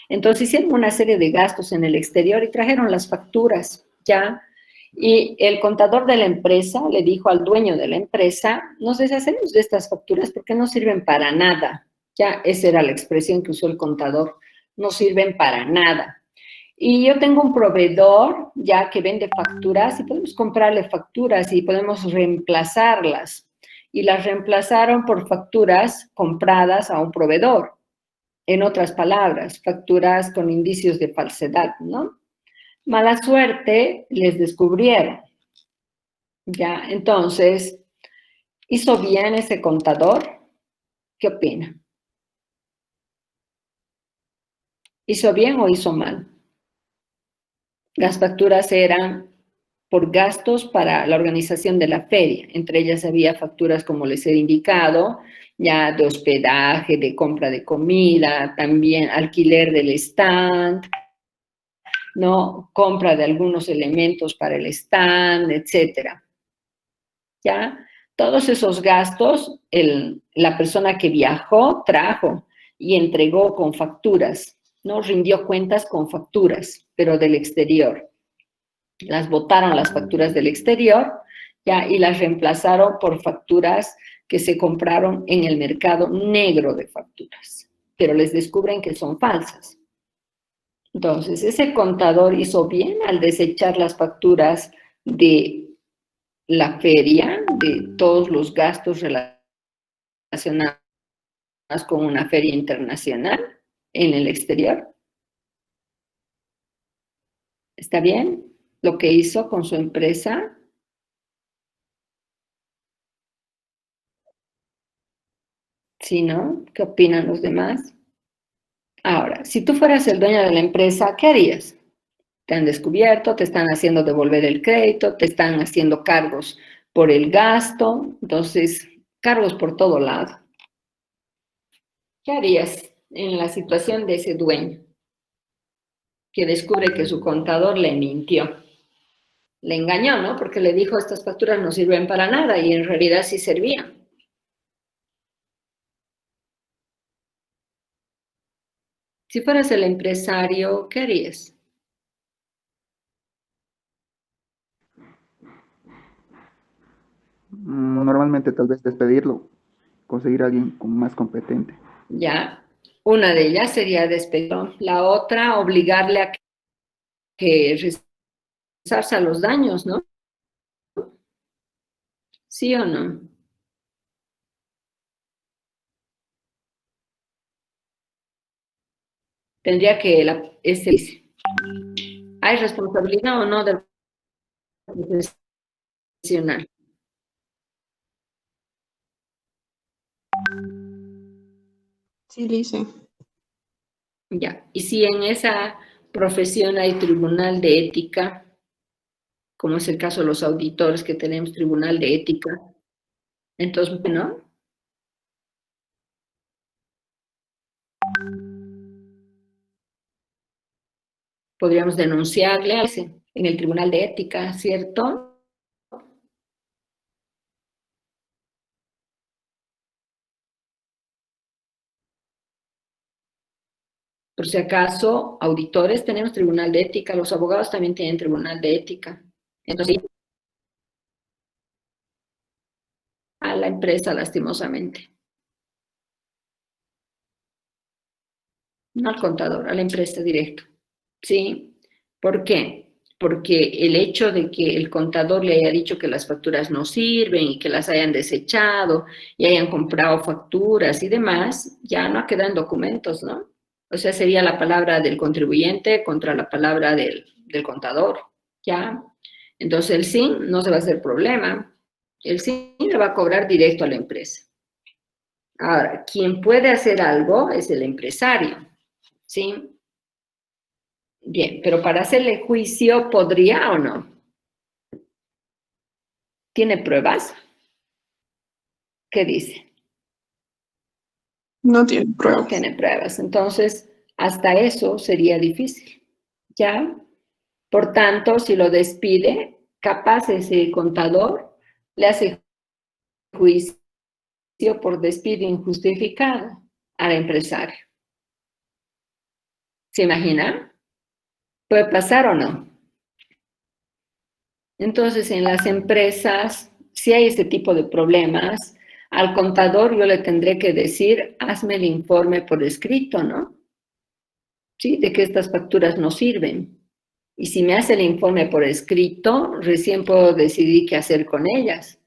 Entonces hicieron una serie de gastos en el exterior y trajeron las facturas, ¿ya? Y el contador de la empresa le dijo al dueño de la empresa, nos deshacemos de estas facturas porque no sirven para nada. Ya, esa era la expresión que usó el contador, no sirven para nada. Y yo tengo un proveedor ya que vende facturas y podemos comprarle facturas y podemos reemplazarlas. Y las reemplazaron por facturas compradas a un proveedor. En otras palabras, facturas con indicios de falsedad, ¿no? Mala suerte, les descubrieron. Ya, entonces, ¿hizo bien ese contador? ¿Qué opina? ¿Hizo bien o hizo mal? Las facturas eran por gastos para la organización de la feria. Entre ellas había facturas, como les he indicado, ya de hospedaje, de compra de comida, también alquiler del stand, ¿no? Compra de algunos elementos para el stand, etcétera. ¿Ya? Todos esos gastos, la persona que viajó trajo y entregó con facturas, ¿no? Rindió cuentas con facturas, pero del exterior. Las botaron las facturas del exterior, ya, y las reemplazaron por facturas que se compraron en el mercado negro de facturas, pero les descubren que son falsas. Entonces, ese contador hizo bien al desechar las facturas de la feria, de todos los gastos relacionados con una feria internacional en el exterior. ¿Está bien lo que hizo con su empresa? ¿Sí, no? ¿Qué opinan los demás? Ahora, si tú fueras el dueño de la empresa, ¿qué harías? Te han descubierto, te están haciendo devolver el crédito, te están haciendo cargos por el gasto, entonces, cargos por todo lado. ¿Qué harías en la situación de ese dueño que descubre que su contador le mintió? Le engañó, ¿no? Porque le dijo, estas facturas no sirven para nada, y en realidad sí servían. Si fueras el empresario, ¿qué harías? Normalmente tal vez despedirlo, conseguir a alguien más competente. Ya, una de ellas sería despedirlo. La otra, obligarle a que resarza los daños, ¿no? ¿Sí o no? Tendría que ¿hay responsabilidad o no del profesional? Sí, Lice. Ya, y si en esa profesión hay tribunal de ética, como es el caso de los auditores que tenemos tribunal de ética, entonces, ¿no? Podríamos denunciarle en el tribunal de ética, ¿cierto? Por si acaso, auditores tenemos tribunal de ética, los abogados también tienen tribunal de ética. Entonces, a la empresa, lastimosamente. No al contador, a la empresa directo. ¿Sí? ¿Por qué? Porque el hecho de que el contador le haya dicho que las facturas no sirven y que las hayan desechado y hayan comprado facturas y demás, ya no ha quedado en documentos, ¿no? O sea, sería la palabra del contribuyente contra la palabra del contador, ¿ya? Entonces el SIN no se va a hacer problema. El SIN le va a cobrar directo a la empresa. Ahora, quien puede hacer algo es el empresario, ¿sí? Bien, pero para hacerle juicio, ¿podría o no? ¿Tiene pruebas? ¿Qué dice? No tiene No pruebas. tiene pruebas. Entonces, hasta eso sería difícil, ¿ya? Por tanto, si lo despide, capaz ese contador le hace juicio por despido injustificado al empresario. ¿Se imagina? ¿Puede pasar o no? Entonces, en las empresas, si hay este tipo de problemas, al contador yo le tendré que decir, hazme el informe por escrito, ¿no? Sí, de que estas facturas no sirven. Y si me hace el informe por escrito, recién puedo decidir qué hacer con ellas.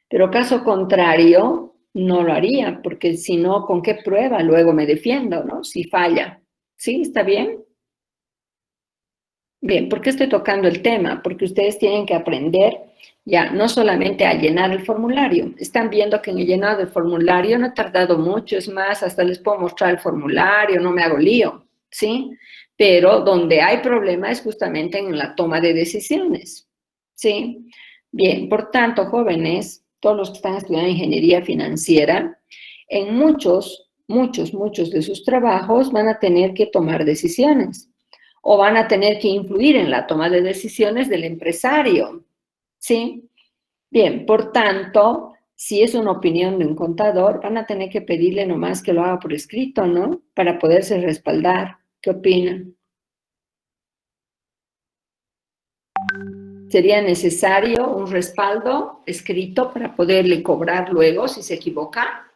Pero caso contrario, no lo haría, porque si no, ¿con qué prueba luego me defiendo, no? Si falla. ¿Sí? ¿Está bien? Bien, ¿por qué estoy tocando el tema? Porque ustedes tienen que aprender ya no solamente a llenar el formulario. Están viendo que en el llenado del formulario no he tardado mucho, es más, hasta les puedo mostrar el formulario, no me hago lío, ¿sí? Pero donde hay problema es justamente en la toma de decisiones, ¿sí? Bien, por tanto, jóvenes, todos los que están estudiando ingeniería financiera, en muchos de sus trabajos van a tener que tomar decisiones o van a tener que influir en la toma de decisiones del empresario, ¿sí? Bien, por tanto, si es una opinión de un contador, van a tener que pedirle nomás que lo haga por escrito, ¿no? Para poderse respaldar. ¿Qué opinan? sería necesario un respaldo escrito para poderle cobrar luego si se equivoca.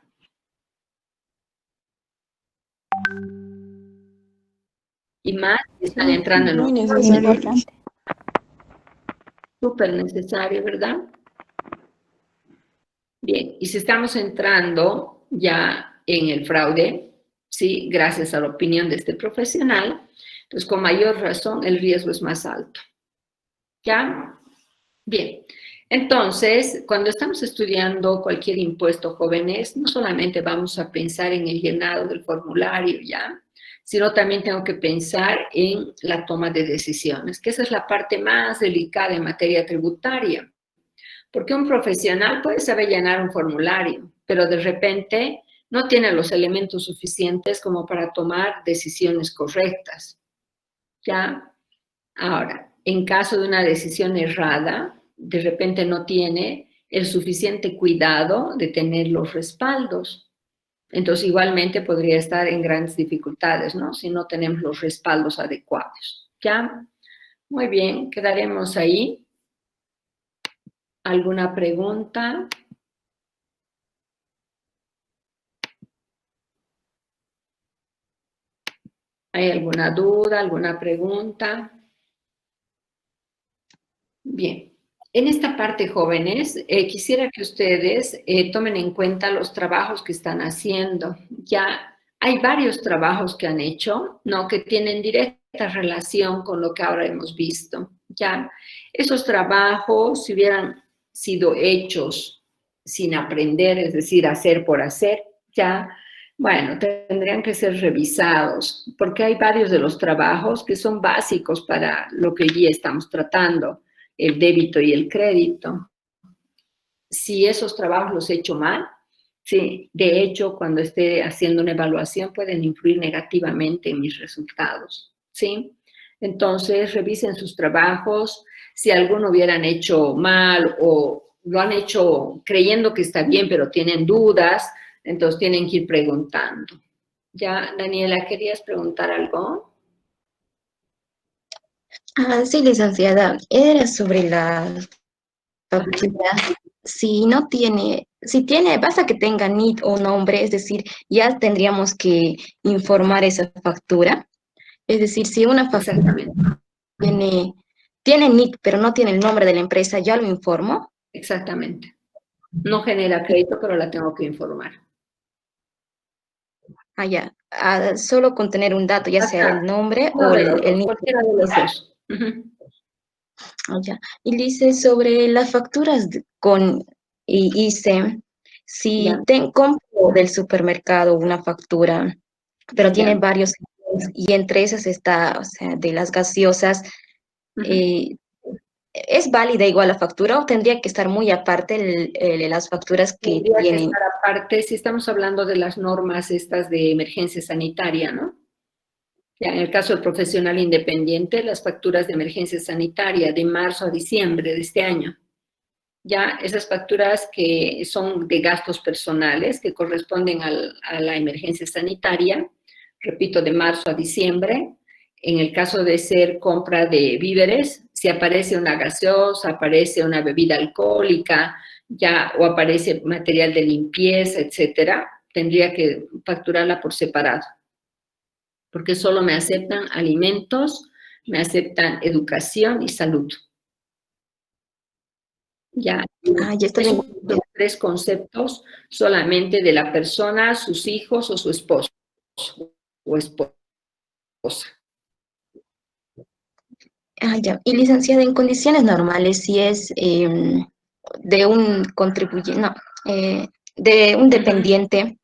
Y más si están entrando en Muy un necesario. súper necesario, ¿verdad? Bien, y si estamos entrando ya en el fraude, ¿sí? Gracias a la opinión de este profesional, entonces con mayor razón el riesgo es más alto. ¿Ya? Bien. Entonces, cuando estamos estudiando cualquier impuesto, jóvenes, no solamente vamos a pensar en el llenado del formulario, ¿ya? Sino también tengo que pensar en la toma de decisiones, que esa es la parte más delicada en materia tributaria. Porque un profesional puede saber llenar un formulario, pero de repente no tiene los elementos suficientes como para tomar decisiones correctas. ¿Ya? Ahora, en caso de una decisión errada, de repente no tiene el suficiente cuidado de tener los respaldos. Entonces, igualmente podría estar en grandes dificultades, ¿no? Si no tenemos los respaldos adecuados. ¿Ya? Muy bien, quedaremos ahí. ¿Alguna pregunta? ¿Hay alguna duda, alguna pregunta? Bien. En esta parte, jóvenes, quisiera que ustedes tomen en cuenta los trabajos que están haciendo. Ya hay varios trabajos que han hecho, ¿no? Que tienen directa relación con lo que ahora hemos visto. Ya esos trabajos, si hubieran sido hechos sin aprender, es decir, hacer por hacer, ya, bueno, tendrían que ser revisados, porque hay varios de los trabajos que son básicos para lo que hoy día estamos tratando, el débito y el crédito. Si esos trabajos los he hecho mal, sí, de hecho, cuando esté haciendo una evaluación pueden influir negativamente en mis resultados, ¿sí? Entonces, revisen sus trabajos. Si alguno hubieran hecho mal o lo han hecho creyendo que está bien, pero tienen dudas, entonces tienen que ir preguntando. Ya, Daniela, ¿querías preguntar algo? Sí, licenciada, era sobre la factura. Si tiene, basta que tenga NIT o nombre, es decir, ya tendríamos que informar esa factura. Es decir, si una factura Exactamente, tiene NIT, pero no tiene el nombre de la empresa, ya lo informo. exactamente. No genera crédito, pero la tengo que informar. Ya. Solo con tener un dato, ya sea el nombre o el NIT. Cualquiera de los dos. Ya. Y dice sobre las facturas con ICE, si compro del supermercado una factura, pero tiene Ya. varios y entre esas está, o sea, de las gaseosas, ¿es válida igual la factura o tendría que estar muy aparte las facturas que Tendría que tienen? estar aparte, si estamos hablando de las normas estas de emergencia sanitaria, ¿no? Ya, en el caso del profesional independiente, las facturas de emergencia sanitaria de marzo a diciembre de este año. Ya esas facturas que son de gastos personales, que corresponden a la emergencia sanitaria, repito, de marzo a diciembre. En el caso de ser compra de víveres, si aparece una gaseosa, aparece una bebida alcohólica, ya, o aparece material de limpieza, etcétera, tendría que facturarla por separado, porque solo me aceptan alimentos, me aceptan educación y salud. Ya, Ya está bien. esos tres conceptos solamente de la persona, sus hijos o su esposo o esposa. Ya. Y licenciada, en condiciones normales, si es de un contribuyente, no, de un dependiente,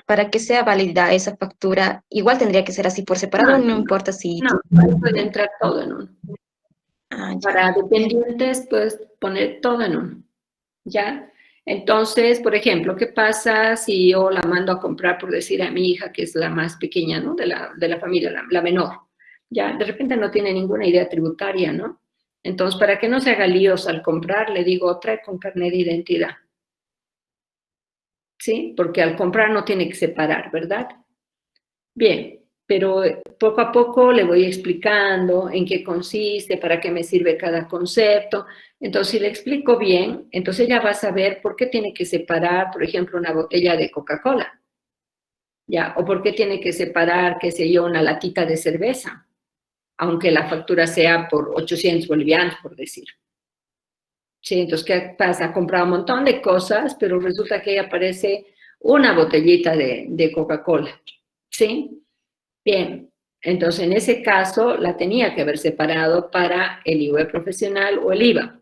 para que sea válida esa factura, igual tendría que ser así por separado, no importa si... No, puede entrar todo en uno. Ya. Para dependientes puedes poner todo en uno, ¿ya? Entonces, por ejemplo, ¿qué pasa si yo la mando a comprar, por decir, a mi hija, que es la más pequeña, ¿no? De la familia, la menor. Ya, de repente no tiene ninguna idea tributaria, ¿no? Entonces, para que no se haga líos al comprar, le digo, trae con carnet de identidad. ¿Sí? Porque al comprar no tiene que separar, ¿verdad? Bien, pero poco a poco le voy explicando en qué consiste, para qué me sirve cada concepto. Entonces, si le explico bien, entonces ella va a saber por qué tiene que separar, por ejemplo, una botella de Coca-Cola, ¿ya? O por qué tiene que separar, qué sé yo, una latita de cerveza, aunque la factura sea por 800 bolivianos, por decir. Sí, entonces, ¿qué pasa? Ha comprado un montón de cosas, pero resulta que ahí aparece una botellita de Coca-Cola, ¿sí? Bien, entonces en ese caso la tenía que haber separado para el IUE profesional o el IVA,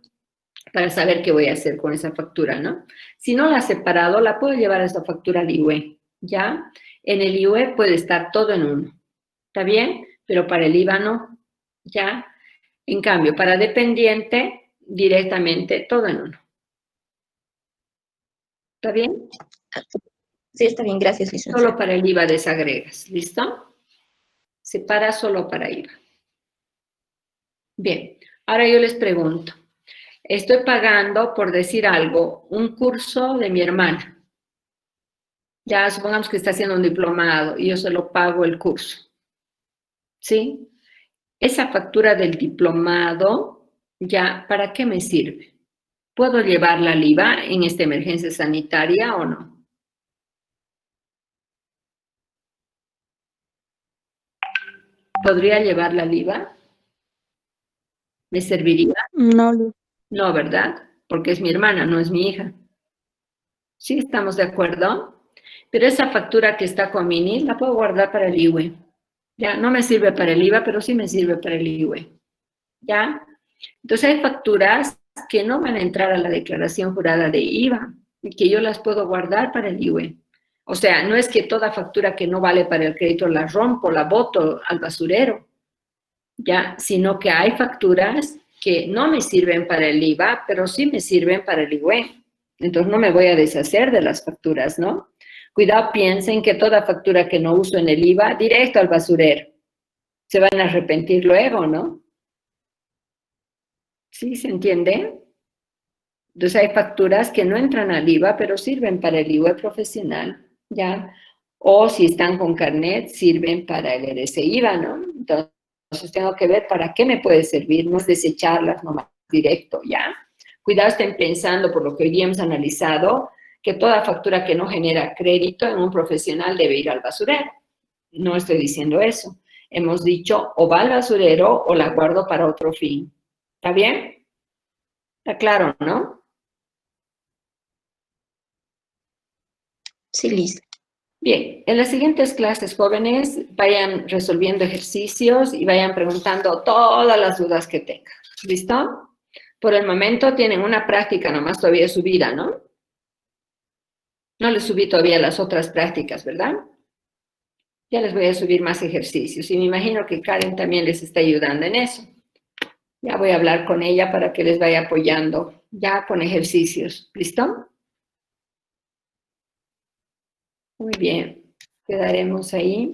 para saber qué voy a hacer con esa factura, ¿no? Si no la ha separado, la puedo llevar a esa factura al IUE, ¿ya? En el IUE puede estar todo en uno, ¿está bien? Pero para el IVA no, ¿ya? En cambio, para dependiente, directamente todo en uno. ¿Está bien? Sí, está bien, gracias, licenciada. Solo para el IVA desagregas, ¿listo? Separa solo para IVA. Bien, ahora yo les pregunto, estoy pagando, por decir algo, un curso de mi hermana. Ya supongamos que está haciendo un diplomado y yo se lo pago el curso. ¿Sí? Esa factura del diplomado, ¿ya para qué me sirve? ¿Puedo llevarla al IVA en esta emergencia sanitaria o no? ¿Podría llevarla al IVA? ¿Me serviría? No, Liz. No, ¿verdad? Porque es mi hermana, no es mi hija. ¿Sí estamos de acuerdo? Pero esa factura que está con Mini la puedo guardar para el IUE. Ya, no me sirve para el IVA, pero sí me sirve para el IUE. ¿Ya? Entonces hay facturas que no van a entrar a la declaración jurada de IVA y que yo las puedo guardar para el IUE. O sea, no es que toda factura que no vale para el crédito la rompo, la boto al basurero, ¿ya? Sino que hay facturas que no me sirven para el IVA, pero sí me sirven para el IUE. Entonces no me voy a deshacer de las facturas, ¿no? Cuidado, piensen que toda factura que no uso en el IVA, directo al basurero. Se van a arrepentir luego, ¿no? ¿Sí se entiende? Entonces hay facturas que no entran al IVA, pero sirven para el IVA profesional, ¿ya? O si están con carnet, sirven para el RC-IVA, ¿no? Entonces tengo que ver para qué me puede servir, no es desecharlas nomás directo, ¿ya? Cuidado, estén pensando, por lo que hoy día hemos analizado, que toda factura que no genera crédito en un profesional debe ir al basurero. No estoy diciendo eso. Hemos dicho o va al basurero o la guardo para otro fin. ¿Está bien? ¿Está claro, no? Sí, Liz. Bien, en las siguientes clases, jóvenes, vayan resolviendo ejercicios y vayan preguntando todas las dudas que tengan. ¿Listo? Por el momento tienen una práctica nomás todavía subida, ¿no? No les subí todavía las otras prácticas, ¿verdad? Ya les voy a subir más ejercicios y me imagino que Karen también les está ayudando en eso. Ya voy a hablar con ella para que les vaya apoyando ya con ejercicios. ¿Listo? Muy bien. Quedaremos ahí.